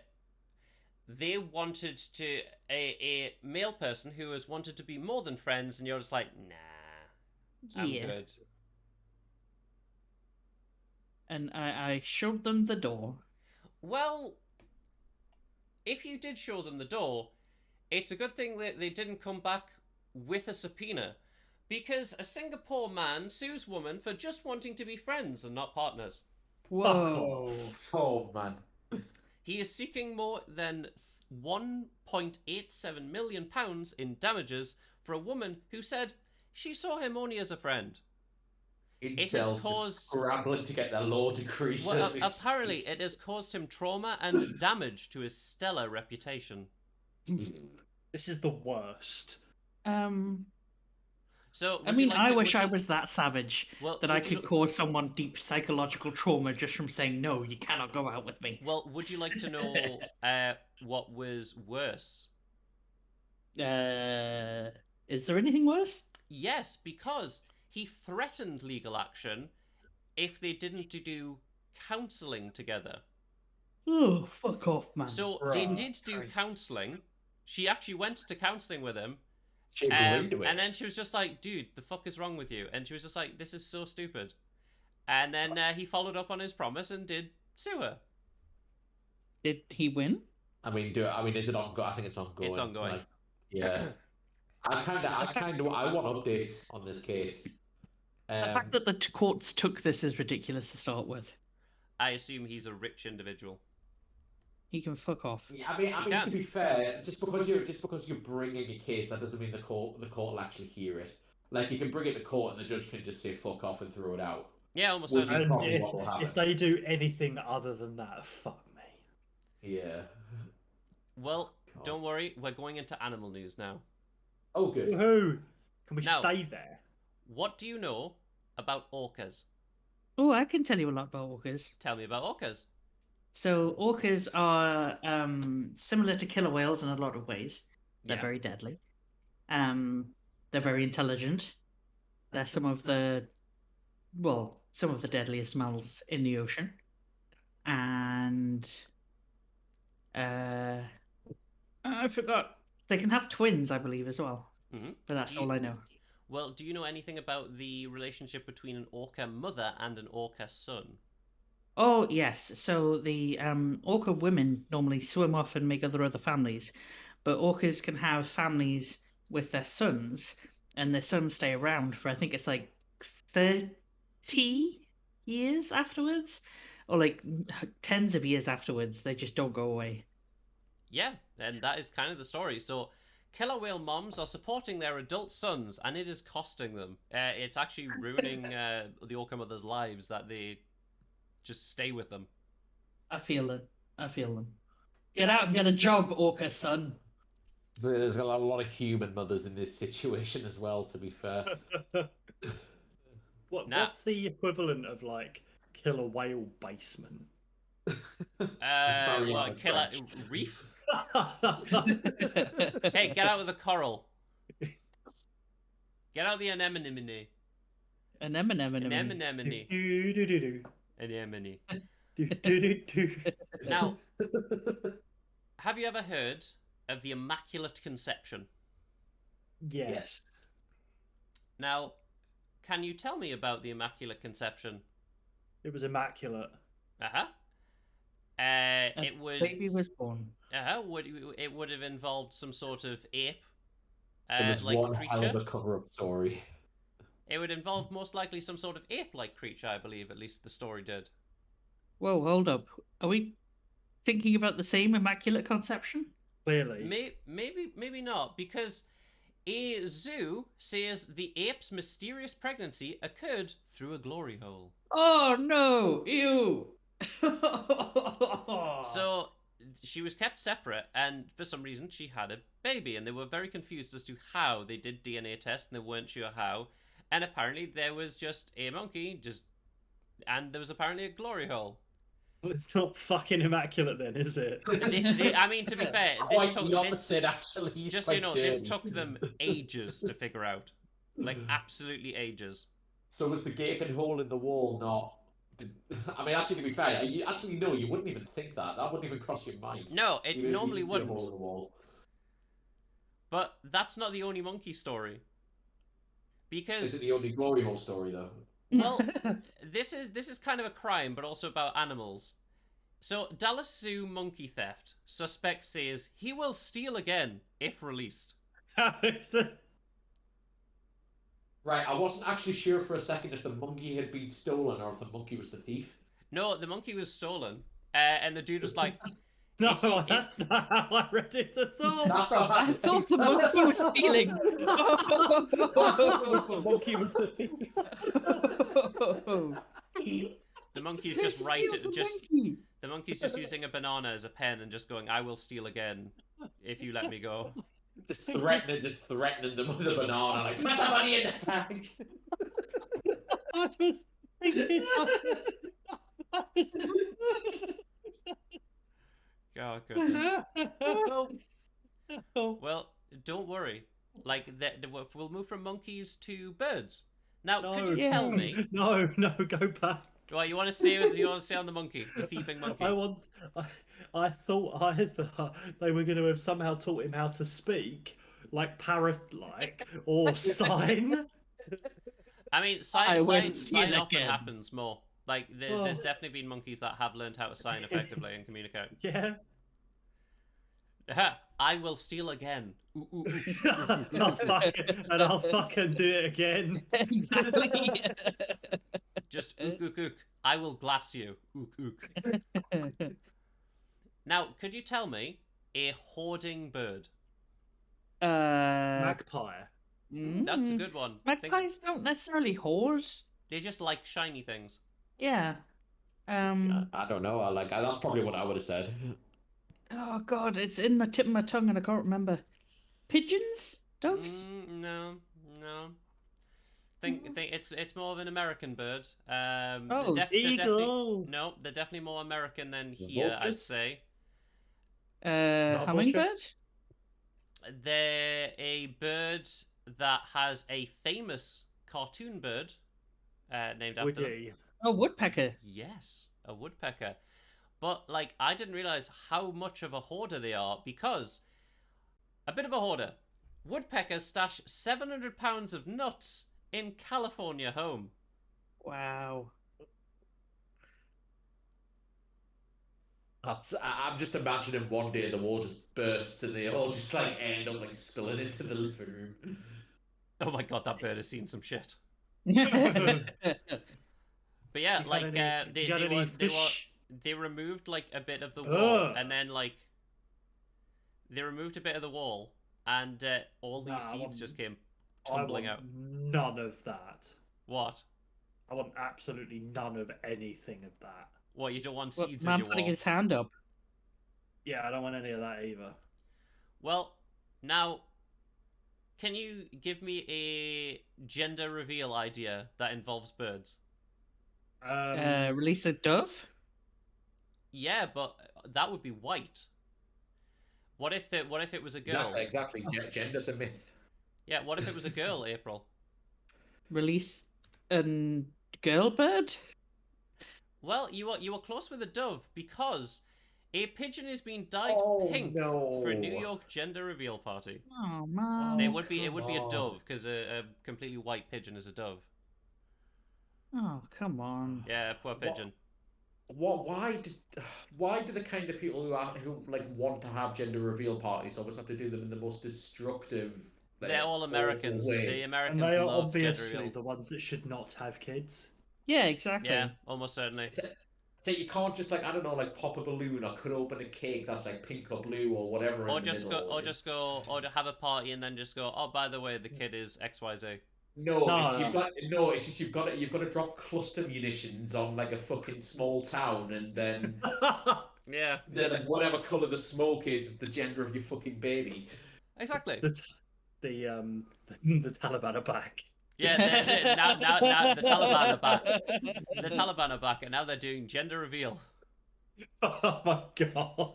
they wanted to, a male person who has wanted to be more than friends, and you're just like, nah, I'm Yeah. good. And I showed them the door. Well, if you did show them the door, it's a good thing that they didn't come back with a subpoena, because a Singapore man sues woman for just wanting to be friends and not partners. Whoa. Oh man. He is seeking more than £1.87 million in damages for a woman who said she saw him only as a friend. has Incels caused- just scrambling to get their law decreased. Well, as we apparently speak. it has caused him trauma and damage to his stellar reputation. This is the worst. So, I would you mean, like to- wish would I you- was that savage Well, that I would you could lo- cause someone deep psychological trauma just from saying, no, you cannot go out with me. Well, would you like to know what was worse? Is there anything worse? Yes, because he threatened legal action if they didn't do counselling together. Oh, fuck off, man. So they Bruh. did do Christ. counselling. She actually went to counselling with him. She agreed to it. And then she was just like, dude, the fuck is wrong with you? And she was just like, this is so stupid. And then he followed up on his promise and did sue her. Did he win? I mean, is it ongoing? I think it's ongoing. It's ongoing. Like, yeah. I want updates on this case. The fact that the courts took this is ridiculous to start with. I assume he's a rich individual. He can fuck off. Yeah, I mean, can. to be fair, just because you're bringing a case, that doesn't mean the court will actually hear it. Like, you can bring it to court, and the judge can just say "fuck off" and throw it out. Yeah, almost Which is certainly. And probably what will happen. if they do anything other than that, fuck me. Yeah. Well, God. don't worry, we're going into animal news now. Oh, good. Woohoo! Can we Now- stay there? What do you know about orcas? Oh, I can tell you a lot about orcas. Tell me about orcas. So orcas are similar to killer whales in a lot of ways. They're Yeah. very deadly. They're very intelligent. They're some of the deadliest mammals in the ocean. And I forgot. They can have twins, I believe, as well. Mhm. But that's Do all you- I know. Well, do you know anything about the relationship between an orca mother and an orca son? Oh yes, so the orca women normally swim off and make other families, but orcas can have families with their sons, and their sons stay around for I think it's like 30 years afterwards, or like tens of years afterwards. They just don't go away. Yeah, and that is kind of the story. So, killer whale moms are supporting their adult sons, and it is costing them. It's actually ruining the orca mothers' lives that they just stay with them. I feel it. I feel them. Get out and get a job, orca son. So there's a lot of human mothers in this situation as well, to be fair. Now- What's the equivalent of like killer whale basement? Bury Well, on the killer French. reef. Hey, get out of the coral. Get out the anemone. An M&M and Anemone. Do-do-do-do. Anemone. Do, do, do, do. Now, have you ever heard of the Immaculate Conception? Yes. Now, can you tell me about the Immaculate Conception? It was immaculate. Uh-huh. A It would baby was born. it would have involved some sort of ape It was like one hell of creature. a cover-up story. It would involve most likely some sort of ape-like creature, I believe, at least the story did. Whoa, hold up. Are we thinking about the same Immaculate Conception? Clearly. Maybe not, because a zoo says the ape's mysterious pregnancy occurred through a glory hole. Oh no! Ew! So she was kept separate, and for some reason she had a baby, and they were very confused as to how they did DNA tests, and they weren't sure how. And apparently there was just a monkey, and there was apparently a glory hole. Well, it's not fucking immaculate then, is it? I mean, to be fair, Quite the opposite, actually. It's just so you quite know, this dirty. took them ages to figure out. Like, absolutely ages. So was the gaping hole in the wall not... I mean, actually, to be fair, you wouldn't even think that. That wouldn't even cross your mind. No, it Even if normally you did a wouldn't. hole in the wall. But that's not the only monkey story. Because Is it the only glory hole story, though? well, this is kind of a crime, but also about animals. So, Dallas Zoo monkey theft. Suspect says he will steal again if released. How is that? Right, I wasn't actually sure for a second if the monkey had been stolen or if the monkey was the thief. No, the monkey was stolen. And the dude was like, No, If- that's not how I read it at all. That's not I thought the monkey was stealing. The monkey was the thief. the monkey's Who just steals a just monkey? the monkey's just using a banana as a pen and just going, I will steal again if you let me go. Just threatening them with a banana, like, put the money in the bag. I was thinking Oh goodness. Oh, Well, don't worry. Like we'll move from monkeys to birds. Now, could you No. tell me? no, go back. Well, you want to stay on the monkey, the thieving monkey? I thought either they were going to have somehow taught him how to speak, like parrot-like, or sign. I mean, I will sign steal often again. happens more. Like there's Oh. definitely been monkeys that have learned how to sign effectively and communicate. Yeah. I will steal again. Ooh, ooh, ooh. I'll fucking do it again. Exactly. Just ook ook ook. I will glass you. Ook ook. Now, could you tell me a hoarding bird? Magpie. That's a good one. Magpies don't necessarily hoard. They just like shiny things. Yeah. I don't know. That's probably what I would have said. Oh god, it's in the tip of my tongue and I can't remember. Pigeons? Doves? No. Think it's more of an American bird. Oh, Eagle. No, they're definitely more American than here, I'd Vultures? say. a Hummingbird? They're a bird that has a famous cartoon bird named after them. Woody. Oh, woodpecker. Yes, a woodpecker. But like, I didn't realize how much of a hoarder they are because a bit of a hoarder. Woodpeckers stash 700 pounds of nuts in California home. Wow. I'm just imagining one day the wall just bursts and they all just like end up like spilling into the living room. Oh my god, that bird has seen some shit. You But yeah, got like any- you got any fish? they removed like a bit of the wall, Ugh. and then like they removed a bit of the wall, and all these Nah, I seeds want- just came I tumbling want out. none of that. What? I want absolutely none of anything of that. What? You don't want What, seeds in man your putting wall? his hand up. Yeah, I don't want any of that either. Well, now, can you give me a gender reveal idea that involves birds? Release a dove? Yeah, but that would be white. What if it was a girl? Exactly. Gender's a myth. Yeah, what if it was a girl, April? Release a girl bird? Well, you were close with a dove because a pigeon is being dyed Oh, pink no. for a New York gender reveal party. Oh man. Oh, It would be come a on. dove because a completely white pigeon is a dove. Oh come on. Yeah, poor pigeon. What? Why do the kind of people who like want to have gender reveal parties always have to do them in the most destructive, like, They're all Americans. awful way? The And Americans they are love gender obviously reveal. the ones that should not have kids. Yeah, exactly. Yeah, almost certainly. So you can't just like I don't know like pop a balloon or cut open a cake that's like pink or blue or whatever Or in the just middle. or to have a party and then just go. Oh, by the way, the kid is XYZ. No, No, it's just you've got to drop cluster munitions on like a fucking small town and then Yeah, then like, whatever color the smoke is the gender of your fucking baby. exactly. the Taliban are back. Yeah, now the Taliban are back. The Taliban are back, and now they're doing gender reveal. Oh my god.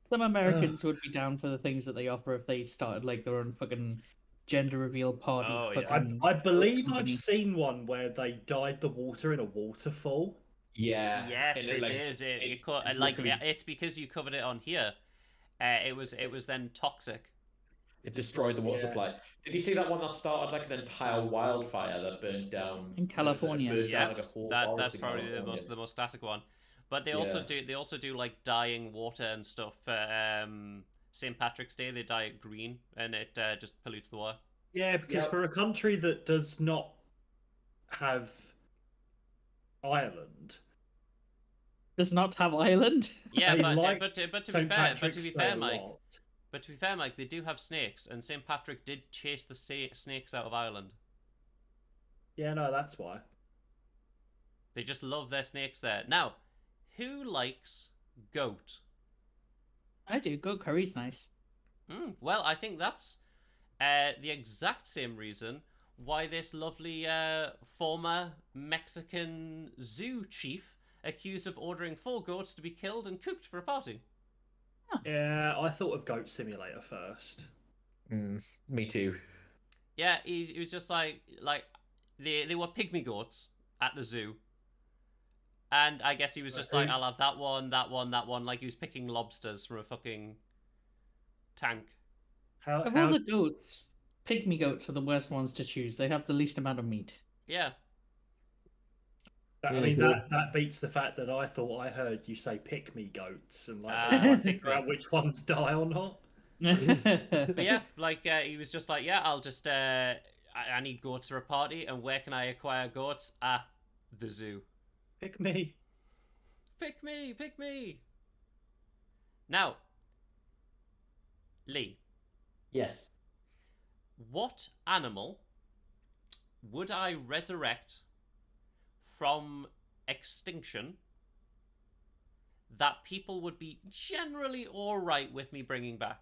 Some Americans would be down for the things that they offer if they started like their own fucking gender reveal party. Oh, yeah. fucking I believe I've company. seen one where they dyed the water in a waterfall. Yeah. Yes, and they like, did. it's Like literally- it's because you covered it on here. It was then toxic. It destroyed the water Yeah. supply. Did you see that one that started like an entire wildfire that burned down In California? Burned Yeah, down like a whole that's forest in probably California. the most classic one. But they Yeah. also do like dyeing water and stuff for St. Patrick's Day. They dye it green and it just pollutes the water. Yeah, because Yep. for a country that does not have Ireland, Does not have Ireland. Yeah, they but like to be St. fair, Patrick's Day a Mike. lot. But to be fair, Mike, they do have snakes, and St. Patrick did chase the snakes out of Ireland. Yeah, no, that's why. They just love their snakes there. Now, who likes goat? I do. Goat curry's nice. Well, I think that's the exact same reason why this lovely former Mexican zoo chief accused of ordering 4 goats to be killed and cooked for a party. Yeah, I thought of Goat Simulator first. Me too. Yeah, he was just like they were pygmy goats at the zoo. And I guess he was just like, I'll have that one, that one, that one. Like he was picking lobsters from a fucking tank. Of all the goats, pygmy goats are the worst ones to choose. They have the least amount of meat. Yeah. I Yeah, mean, good. that beats the fact that I thought I heard you say pick me goats and like Ah, they're trying to pick figure me. out which ones die or not. But yeah, like he was just like, yeah, I'll just I need goats for a party, and where can I acquire goats? Ah, the zoo. Pick me. Pick me, pick me. Now, Lee, Yes. what animal would I resurrect from extinction that people would be generally all right with me bringing back?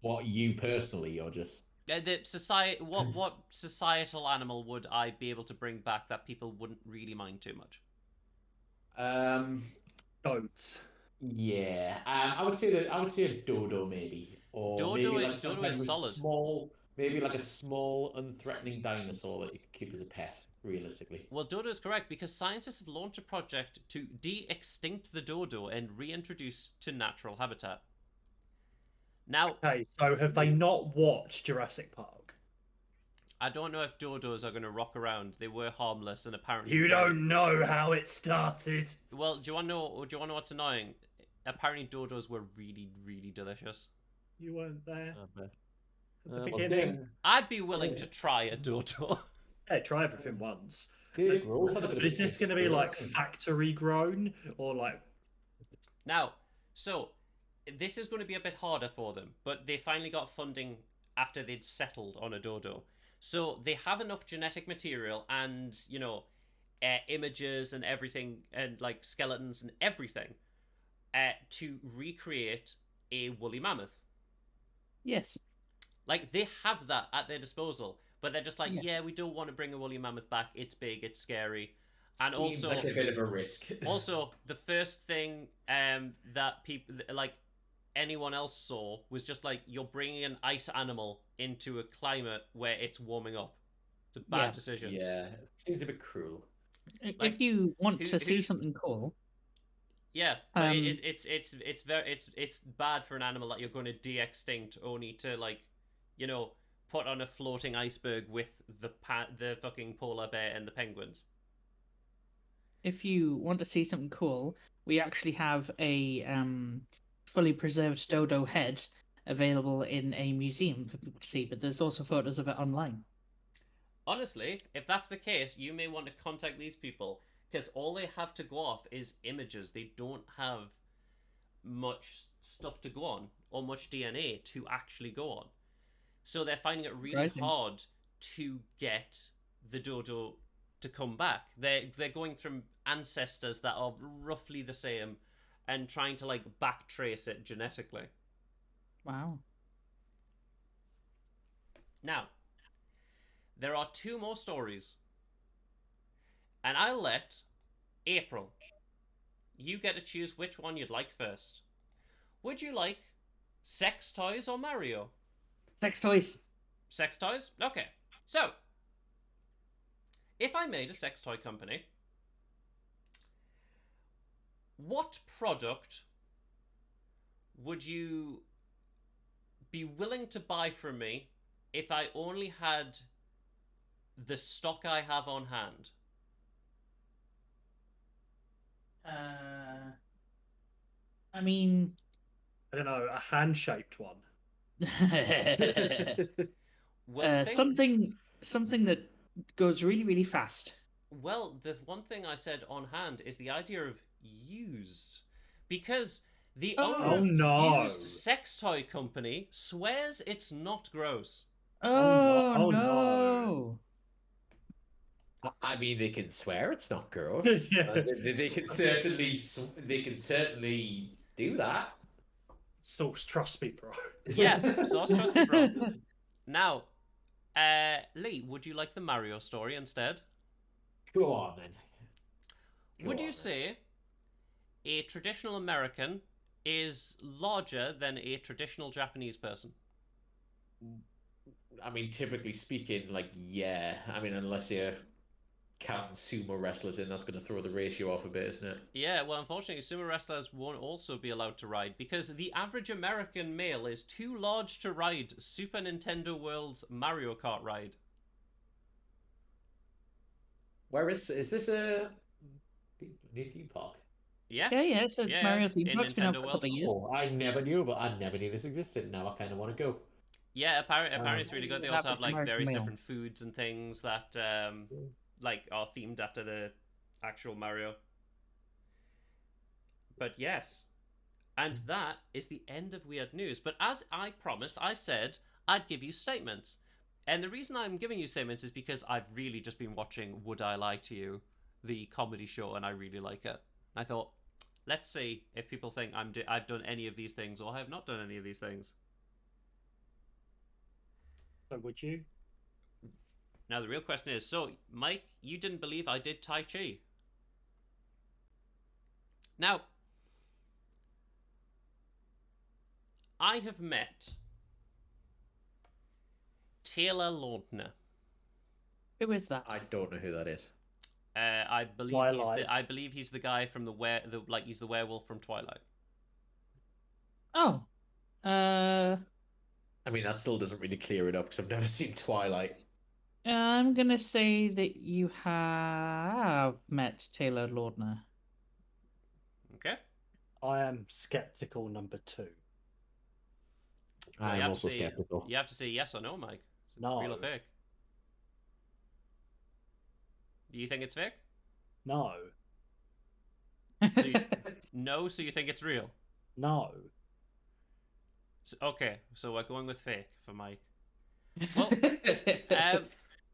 What, you personally, or just The society, what societal animal would I be able to bring back that people wouldn't really mind too much? Goats. Yeah, I would say a dodo maybe, or Dodo maybe is- like dodo some is kind of solid. small, maybe like a small, unthreatening dinosaur that you could keep as a pet. Realistically, Well, dodo is correct because scientists have launched a project to de-extinct the dodo and reintroduce to natural habitat. Now, Okay, so have they not watched Jurassic Park? I don't know if dodos are going to rock around. They were harmless and apparently You very- don't know how it started. Well, do you want to know? Do you want to know what's annoying? Apparently, dodos were really, really delicious. You weren't there at the well, beginning. I'd be willing to try a dodo. Yeah, try everything once. Dave Grohl's had a bit But of a is this going to be like factory grown or like? Now, so this is going to be a bit harder for them, but they finally got funding after they'd settled on a dodo. So they have enough genetic material and, you know, images and everything, and like skeletons and everything, to recreate a woolly mammoth. Yes. Like, they have that at their disposal, but they're just like, Yes. yeah, we don't want to bring a woolly mammoth back. It's big, it's scary. And Seems also, like a bit of a risk. also, the first thing that people, like, anyone else saw was just like, you're bringing an ice animal into a climate where it's warming up. It's a bad Yeah. decision. Yeah, seems a bit cruel. Like, If you want to see who's something cool, yeah, but um, it's bad for an animal that you're going to de-extinct only to like, you know, put on a floating iceberg with the fucking polar bear and the penguins. if you want to see something cool, we actually have a fully preserved dodo head available in a museum for people to see, but there's also photos of it online. Honestly, if that's the case, you may want to contact these people because all they have to go off is images. They don't have much stuff to go on or much DNA to actually go on. So they're finding it really Surprising. hard to get the dodo to come back. They're going from ancestors that are roughly the same and trying to like backtrace it genetically. Wow. Now, there are two more stories. And I'll let April, you get to choose which one you'd like first. Would you like sex toys or Mario? Sex toys. Sex toys? Okay. So, if I made a sex toy company, what product would you be willing to buy from me if I only had the stock I have on hand? I mean, I don't know, a hand-shaped one. Well, something that goes really, really fast. Well, the one thing I said on hand is the idea of used. Because the owner Oh, of no. used sex toy company swears it's not gross. Oh, Oh, no. I mean, they can swear it's not gross. Yeah. They can certainly do that. Source, trust me, bro. Yeah, sauce, trust me, bro. Now, Lee, would you like the Mario story instead? Go on then. Would you say a traditional American is larger than a traditional Japanese person? I mean, typically speaking, like, yeah. I mean, unless you're counting sumo wrestlers in, that's going to throw the ratio off a bit, isn't it? Yeah, well, unfortunately, sumo wrestlers won't also be allowed to ride because the average American male is too large to ride Super Nintendo World's Mario Kart ride. Where is this a new theme park? Yeah, Yeah. So Yeah, Mario theme in park's been out Nintendo for a World. couple of years. Oh, I never knew, but I never knew this existed. Now I kind of want to go. Yeah, apparently it's really good. They also have like American various male. different foods and things that like are themed after the actual Mario. But yes, and that is the end of Weird News. But as I promised, I said I'd give you statements. And the reason I'm giving you statements is because I've really just been watching Would I Lie to You, the comedy show, and I really like it. I thought, let's see if people think I've done any of these things or I have not done any of these things. So would you? Now the real question is, so Mike, you didn't believe I did Tai Chi. Now, I have met Taylor Lautner. Who is that? I don't know who that is. I believe Twilight. I believe he's the guy from he's the werewolf from Twilight. Oh. I mean, that still doesn't really clear it up because I've never seen Twilight. I'm gonna say that you have met Taylor Lautner. Okay. I am skeptical number 2. Well, you I'm have also to say- skeptical. You have to say yes or no, Mike. Is it No. real or fake? Do you think it's fake? No. So no, so you think it's real? No. Okay, so we're going with fake for Mike. Well,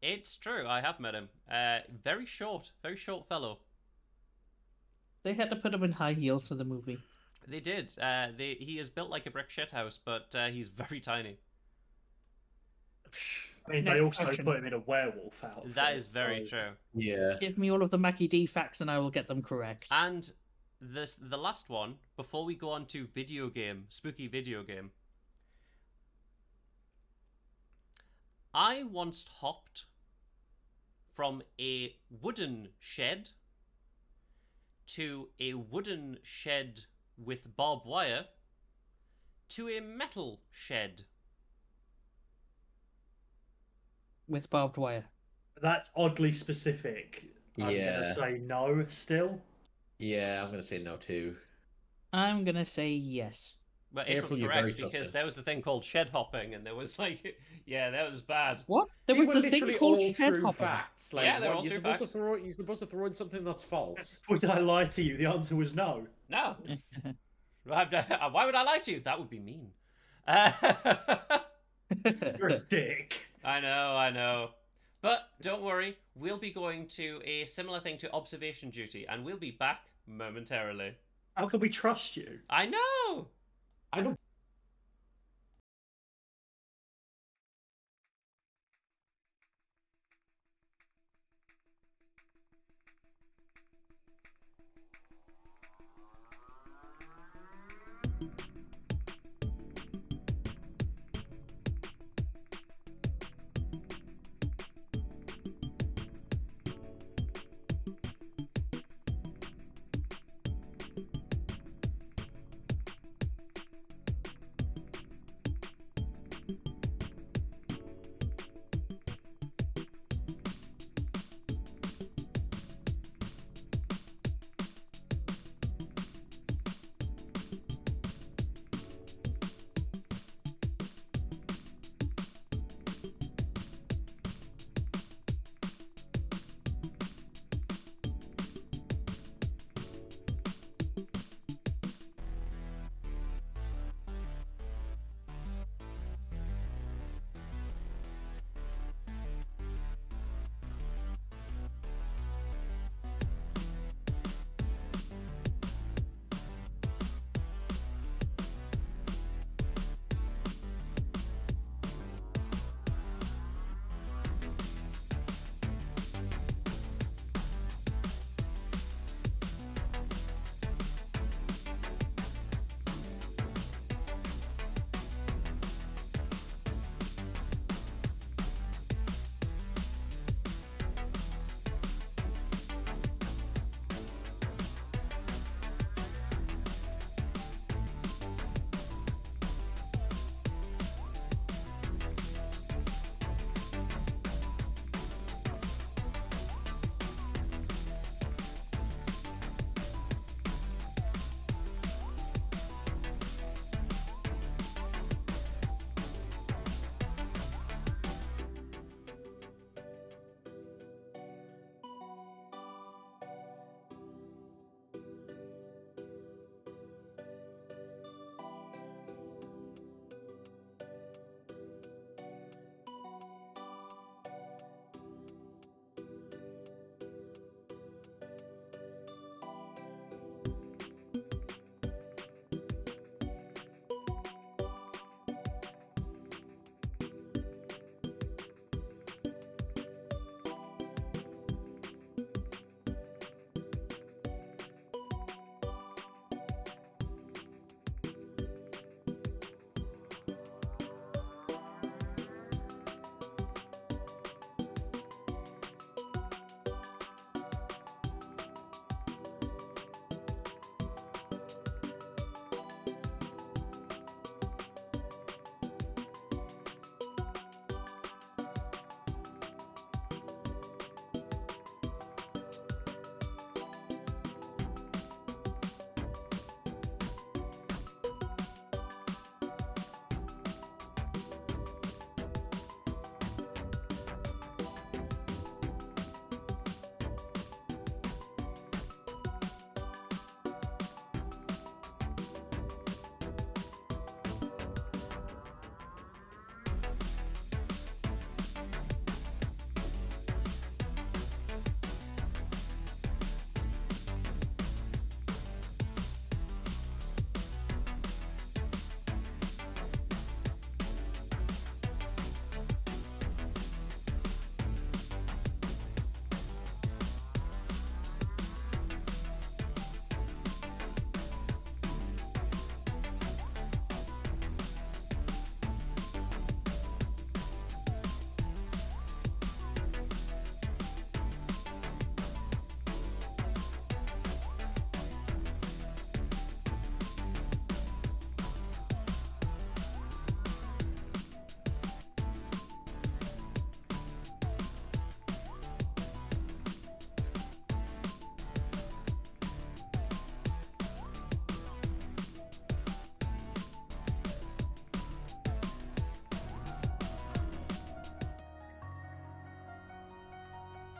it's true. I have met him. Very short fellow. They had to put him in high heels for the movie. They did. He is built like a brick shithouse, but he's very tiny. I mean, Next they also question. put him in a werewolf outfit. That is very so- true. Yeah. Give me all of the Mackie D facts and I will get them correct. And the last one before we go on to spooky video game. I once hopped from a wooden shed to a wooden shed with barbed wire to a metal shed. With barbed wire. That's oddly specific. I'm gonna Yeah. say no still. Yeah, I'm gonna say no too. I'm gonna say yes. But April, April's you're correct very because trusting. there was the thing called shed hopping, and there was like, yeah, that was bad. What? There They was were a thing literally called all shed true hopping. facts. Like, Yeah, they're what, all you're true supposed facts. you're supposed to throw in something that's false. Would I lie to you? The answer was no. No. Why would I lie to you? That would be mean. You're a dick. I know. But don't worry, we'll be going to a similar thing to observation duty, and we'll be back momentarily. How can we trust you? I know! I don't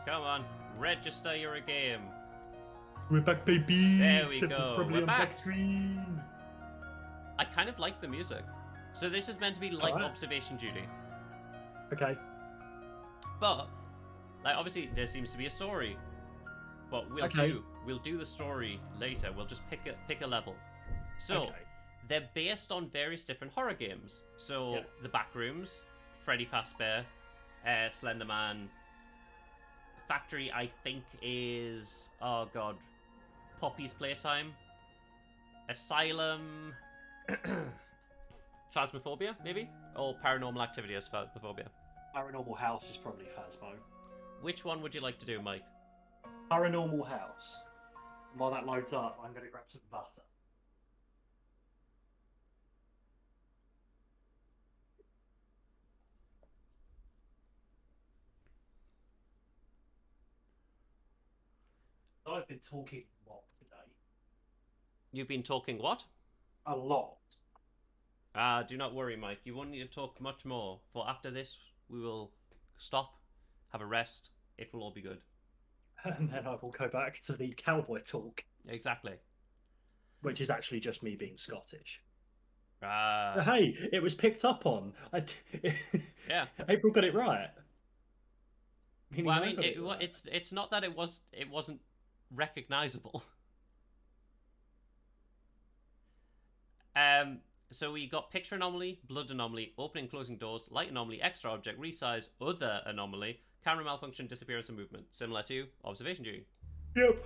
Come on, register your game. We're back, baby. There we Except go, Probably we're on back. back screen. I kind of like the music. So this is meant to be like Alright. observation duty. Okay. But, like, obviously there seems to be a story. But we'll do the story later. We'll just pick a level. So, Okay. they're based on various different horror games. So, Yeah. The Backrooms, Freddy Fazbear, Slender Man. Factory, I think, is... Oh, God. Poppy's Playtime. Asylum... Phasmophobia, maybe? Or Paranormal Activity as Phasmophobia. Paranormal House is probably Phasmo. Which one would you like to do, Mike? Paranormal House. While that loads up, I'm going to grab some butter. I've been talking a lot today. You've been talking what? A lot. Do not worry, Mike. You won't need to talk much more, for after this, we will stop, have a rest. It will all be good. And then I will go back to the cowboy talk, Exactly. which is actually just me being Scottish. Ah, Hey, it was picked up on. yeah. April got it right. Meaning Well, I mean, got it right. it's not that it wasn't recognizable. So we got picture anomaly, blood anomaly, opening and closing doors, light anomaly, extra object, resize, other anomaly, camera malfunction, disappearance and movement, similar to observation duty. Yep.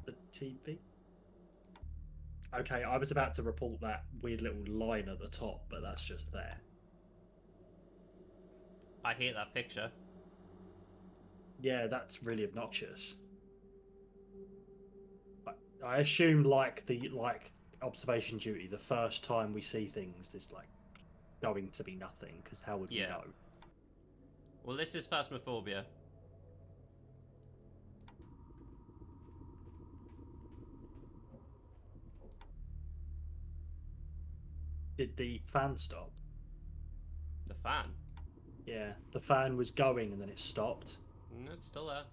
The TV. Okay, I was about to report that weird little line at the top, but that's just there. I hate that picture. Yeah, that's really obnoxious. I assume like observation duty, the first time we see things is like going to be nothing, because how would we Yeah. know? Well, this is Phasmophobia. Did the fan stop? The fan. Yeah, the fan was going and then it stopped. It's still there.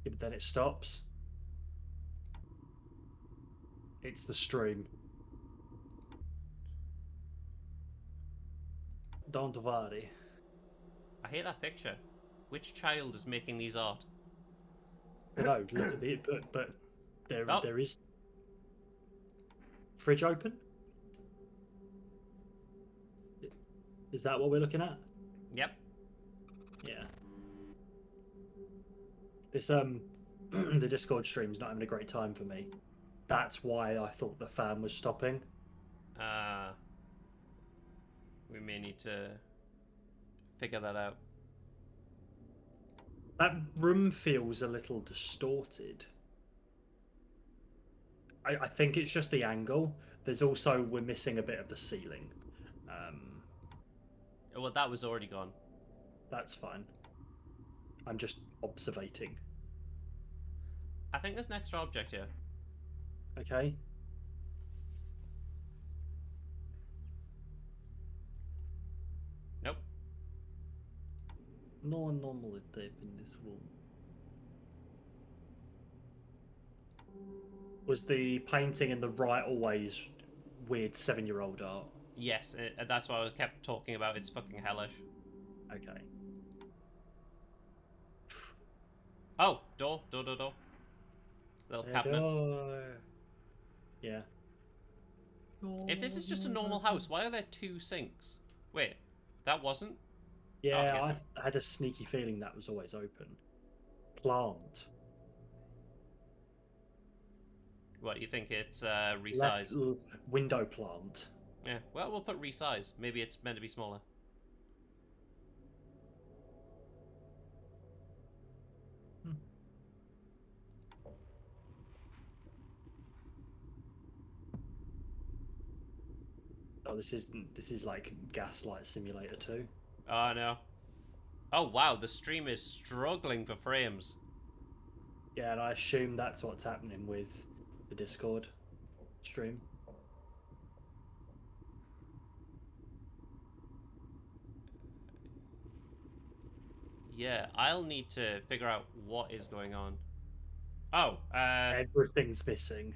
Yeah, but then it stops. It's the stream. Don't worry. I hate that picture. Which child is making these art? No, look at it, but there Oh. there is fridge open. Is that what we're looking at? Yep. Yeah. This the Discord stream's not having a great time for me. That's why I thought the fan was stopping. We may need to figure that out. That room feels a little distorted. I think it's just the angle. There's also, we're missing a bit of the ceiling. Well, that was already gone. That's fine. I'm just observating. I think there's an extra object here. Okay. Nope. No anomaly tape in this room. Was the painting in the right always weird 7-year-old art? Yes, that's why I kept talking about. It's fucking hellish. Okay. Oh, door. Little cabinet. Door. Yeah. If this is just a normal house, why are there 2 sinks? Wait, that wasn't? Yeah, Oh, yes, I had a sneaky feeling that was always open. Plant. What, you think it's resize? Window plant. Yeah, well, we'll put resize. Maybe it's meant to be smaller. Oh, this is like Gaslight Simulator 2. Oh, no. Oh, wow, the stream is struggling for frames. Yeah, and I assume that's what's happening with the Discord stream. Yeah, I'll need to figure out what is going on. Oh, Everything's missing.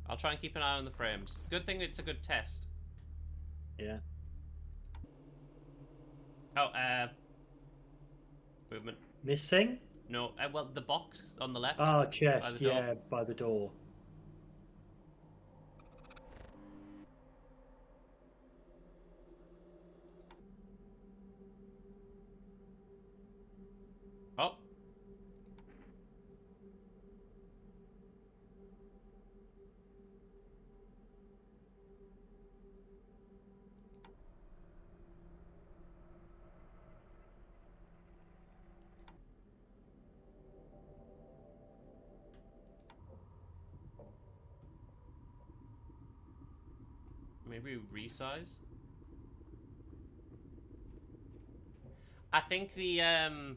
I'll try and keep an eye on the frames. Good thing it's a good test. Yeah. Oh, movement. Missing? No, well, the box on the left. Ah, by chest. the door. Yeah, by the door. Oh. Maybe resize. I think the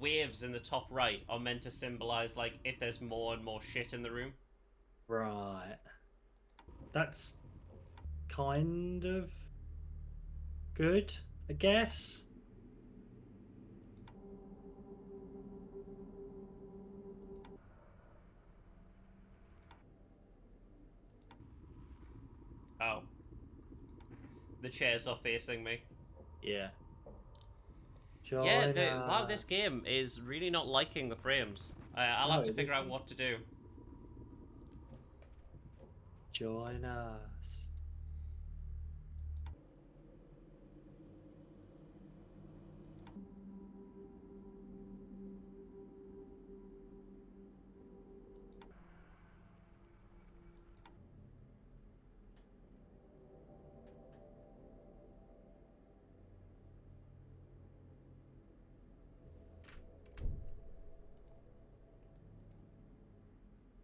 waves in the top right are meant to symbolize like if there's more and more shit in the room. Right. That's kind of good, I guess. Oh. The chairs are facing me. Yeah. Yeah, Join wow, this us. game is really not liking the frames. I'll No, have to it figure out isn't. what to do. Join us.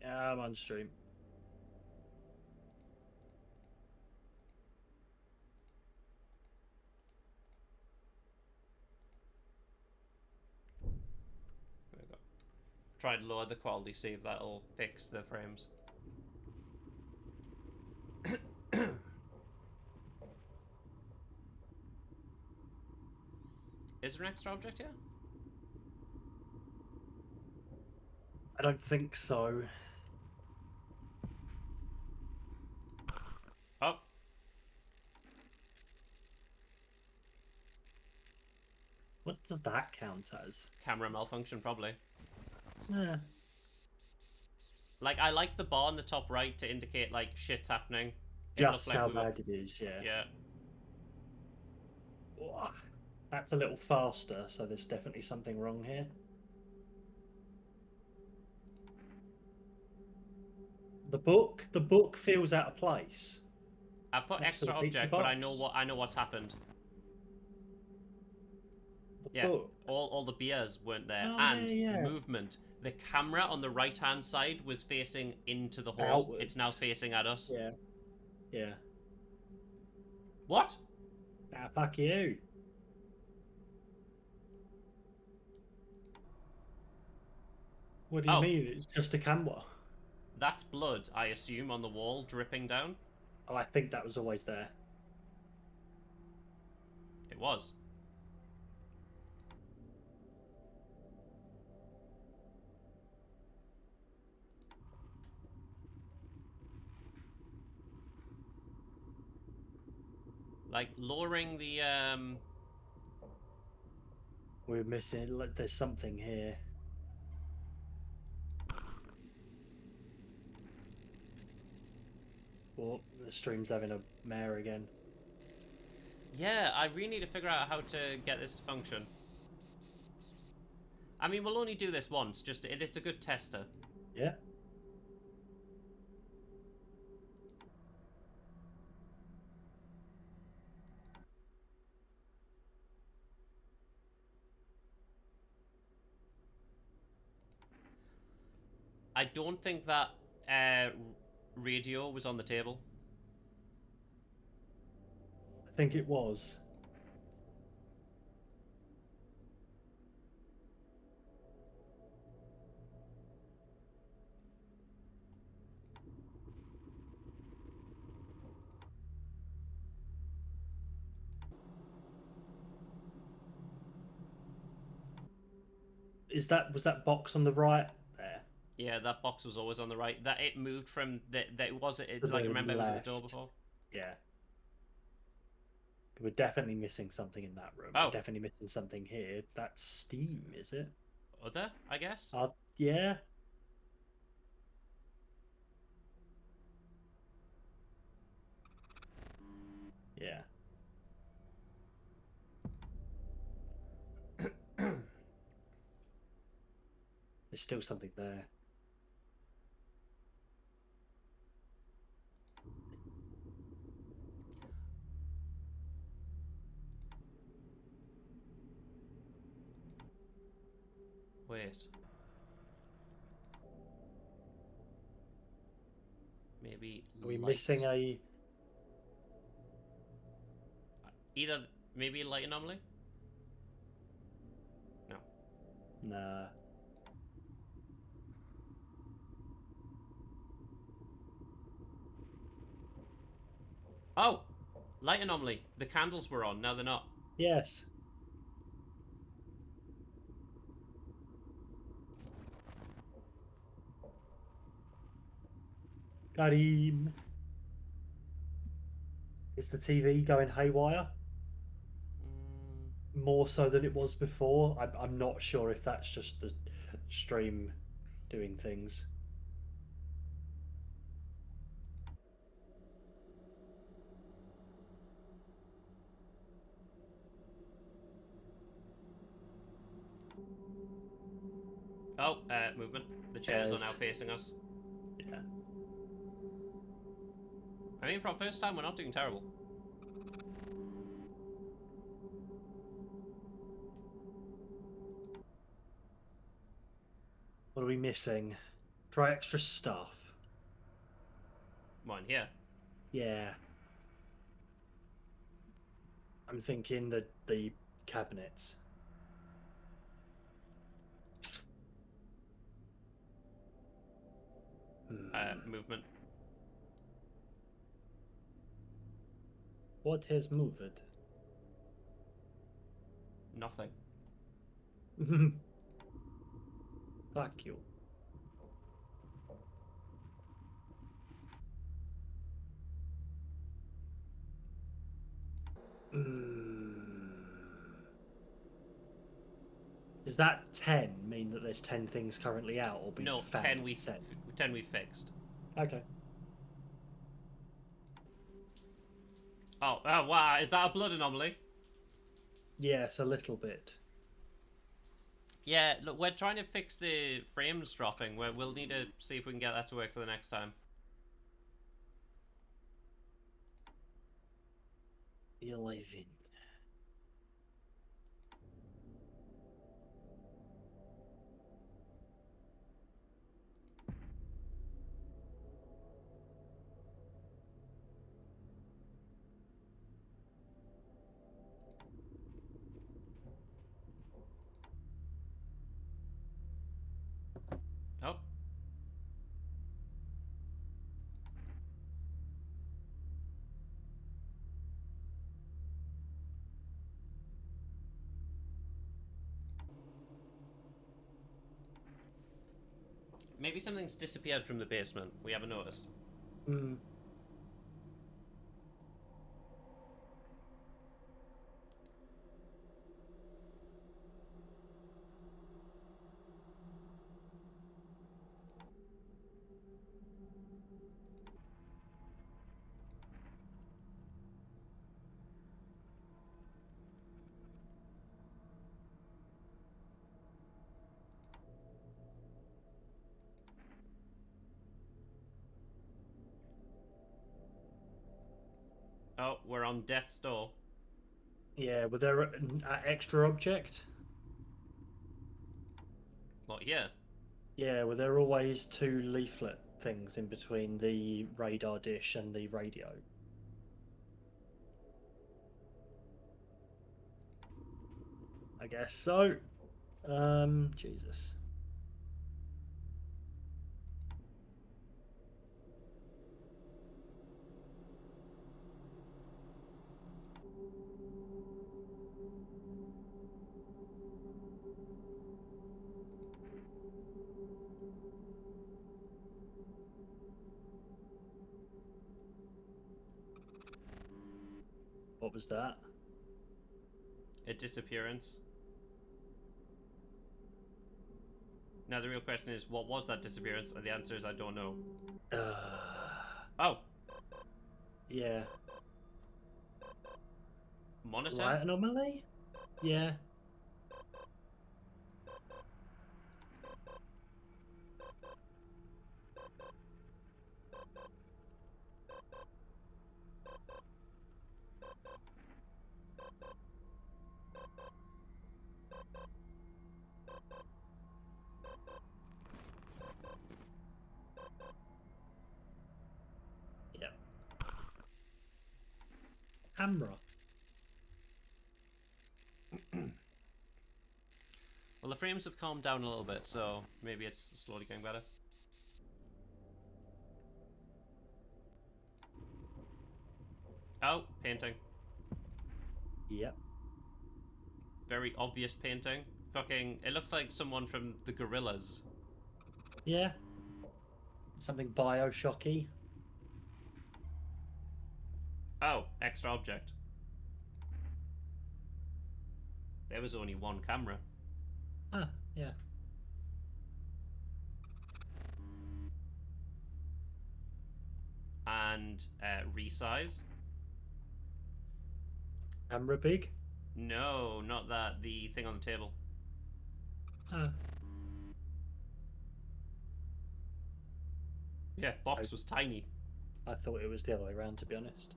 Yeah, I'm on stream. There we go. Try to lower the quality, see if that'll fix the frames. Is there an extra object here? I don't think so. Oh, What does that count as? camera malfunction, probably. Yeah. Like, I like the bar on the top right to indicate, like, shit's happening. Just how we were... bad it is, yeah. Yeah. Oh, that's a little faster, so there's definitely something wrong here. The book feels out of place. I've put Next to extra the pizza object, but I know box. I know what's happened. The Yeah, book. all the beers weren't there, Oh, and yeah. movement. The camera on the right hand side was facing into the hall. Outwards. It's now facing at us. Yeah. Yeah. What? Ah, fuck you. What do you Oh. mean? It's just a camera. That's blood, I assume, on the wall dripping down. Oh, I think that was always there. It was. Like lowering the We're missing. Like, there's something here. Oh, the stream's having a mare again. Yeah, I really need to figure out how to get this to function. I mean, we'll only do this once, just it's a good tester. Yeah. I don't think that radio was on the table. I think it was. was that box on the right there? Yeah, that box was always on the right. That it moved from that it was it To like the remember it was at the door left. before. Yeah. We're definitely missing something in that room. Oh. We're definitely missing something here. That's steam, is it? Other, I guess. Yeah. Yeah. There's still something there. Wait. Maybe Are we light. missing a... Either maybe a light anomaly? No. Nah. Oh! Light anomaly. The candles were on, now they're not. Yes. Got him. Is the TV going haywire? More so than it was before? I'm not sure if that's just the stream doing things. Oh, movement. The chairs are now Chairs. facing us. Yeah. I mean, for our first time, we're not doing terrible. What are we missing? Try extra stuff. Mine here. Yeah. I'm thinking the cabinets. Movement. What has moved? Nothing. Fuck you. Does that 10 mean that there's 10 things currently out, or be No, found 10 we 10? 10 we fixed. Okay. Oh, wow, is that a blood anomaly? Yes, a little bit. Yeah, look, we're trying to fix the frames dropping. We'll need to see if we can get that to work for the next time. 11. Oh. Maybe something's disappeared from the basement. We haven't noticed. Hmm. Oh, we're on death's door. Yeah, were there an extra object? What, yeah? Yeah, were there always 2 leaflet things in between the radar dish and the radio? I guess so. Jesus. was that? A disappearance. Now the real question is, what was that disappearance? And the answer is, I don't know. Oh, Yeah. monitor? Light anomaly? Yeah. Yep. Camera. Well, the frames have calmed down a little bit, so maybe it's slowly getting better. Oh, painting. Yep. Very obvious painting. Fucking, it looks like someone from the Gorillas. Yeah. Something Bioshocky. Oh, extra object. There was only one camera. Ah, yeah. And resize. Camera big. No, not that. The thing on the table. Ah. Yeah, box was tiny. I thought it was the other way around, to be honest.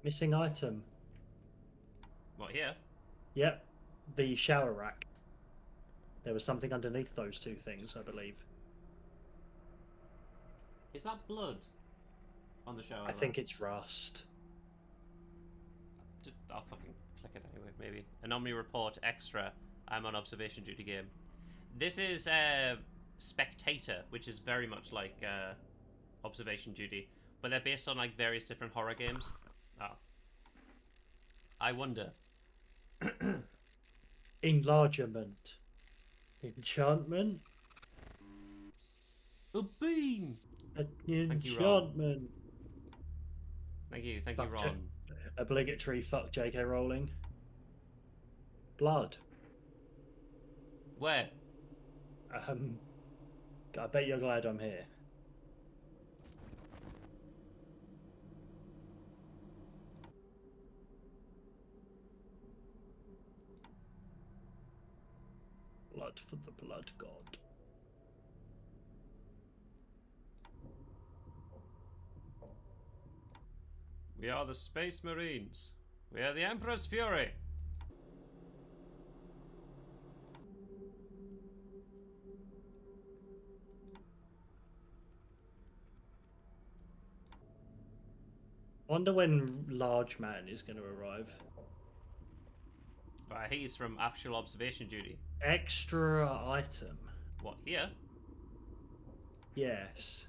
Missing item. What, here? Yep. The shower rack. There was something underneath those two things, I believe. Is that blood on the shower? I think it's rust. I'll fucking click it anyway, maybe. Anomaly report extra. I'm on observation duty game. This is Spectator, which is very much like observation duty, but they're based on like various different horror games. Oh. I wonder. Enlargement. Enchantment. A beam! An you, Ron. enchantment. Thank you, Fuck Ron. Obligatory fuck J.K. Rowling. Blood. Where? I bet you're glad I'm here. Blood for the blood god. We are the Space Marines. We are the Emperor's Fury. Wonder when Large Man is going to arrive. He's from actual observation duty. Extra item. What, here? Yes.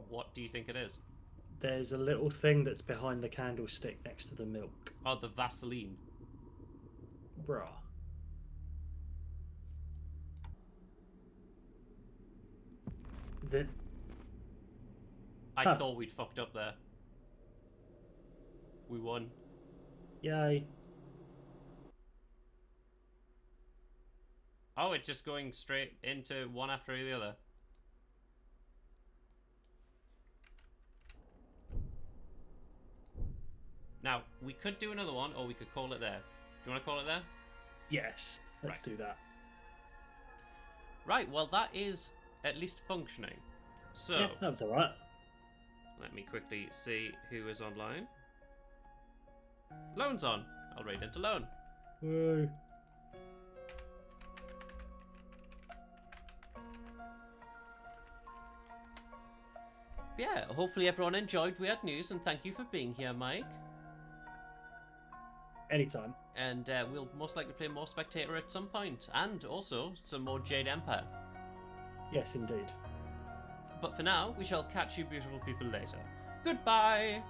What do you think it is? There's a little thing that's behind the candlestick next to the milk. Oh, the Vaseline. Bruh. I thought we'd fucked up there. We won. Yay. Oh, it's just going straight into one after the other. Now, we could do another one, or we could call it there. Do you want to call it there? Yes. Let's Right. do that. Right, well, that is at least functioning. So, Yeah, that was alright. let me quickly see who is online. Loan's on. I'll raid into Loan. Woo. Yeah, hopefully everyone enjoyed Weird News, and thank you for being here, Mike. Anytime. And we'll most likely play more Spectator at some point, and also some more Jade Empire. Yes, indeed. But for now, we shall catch you beautiful people later. Goodbye!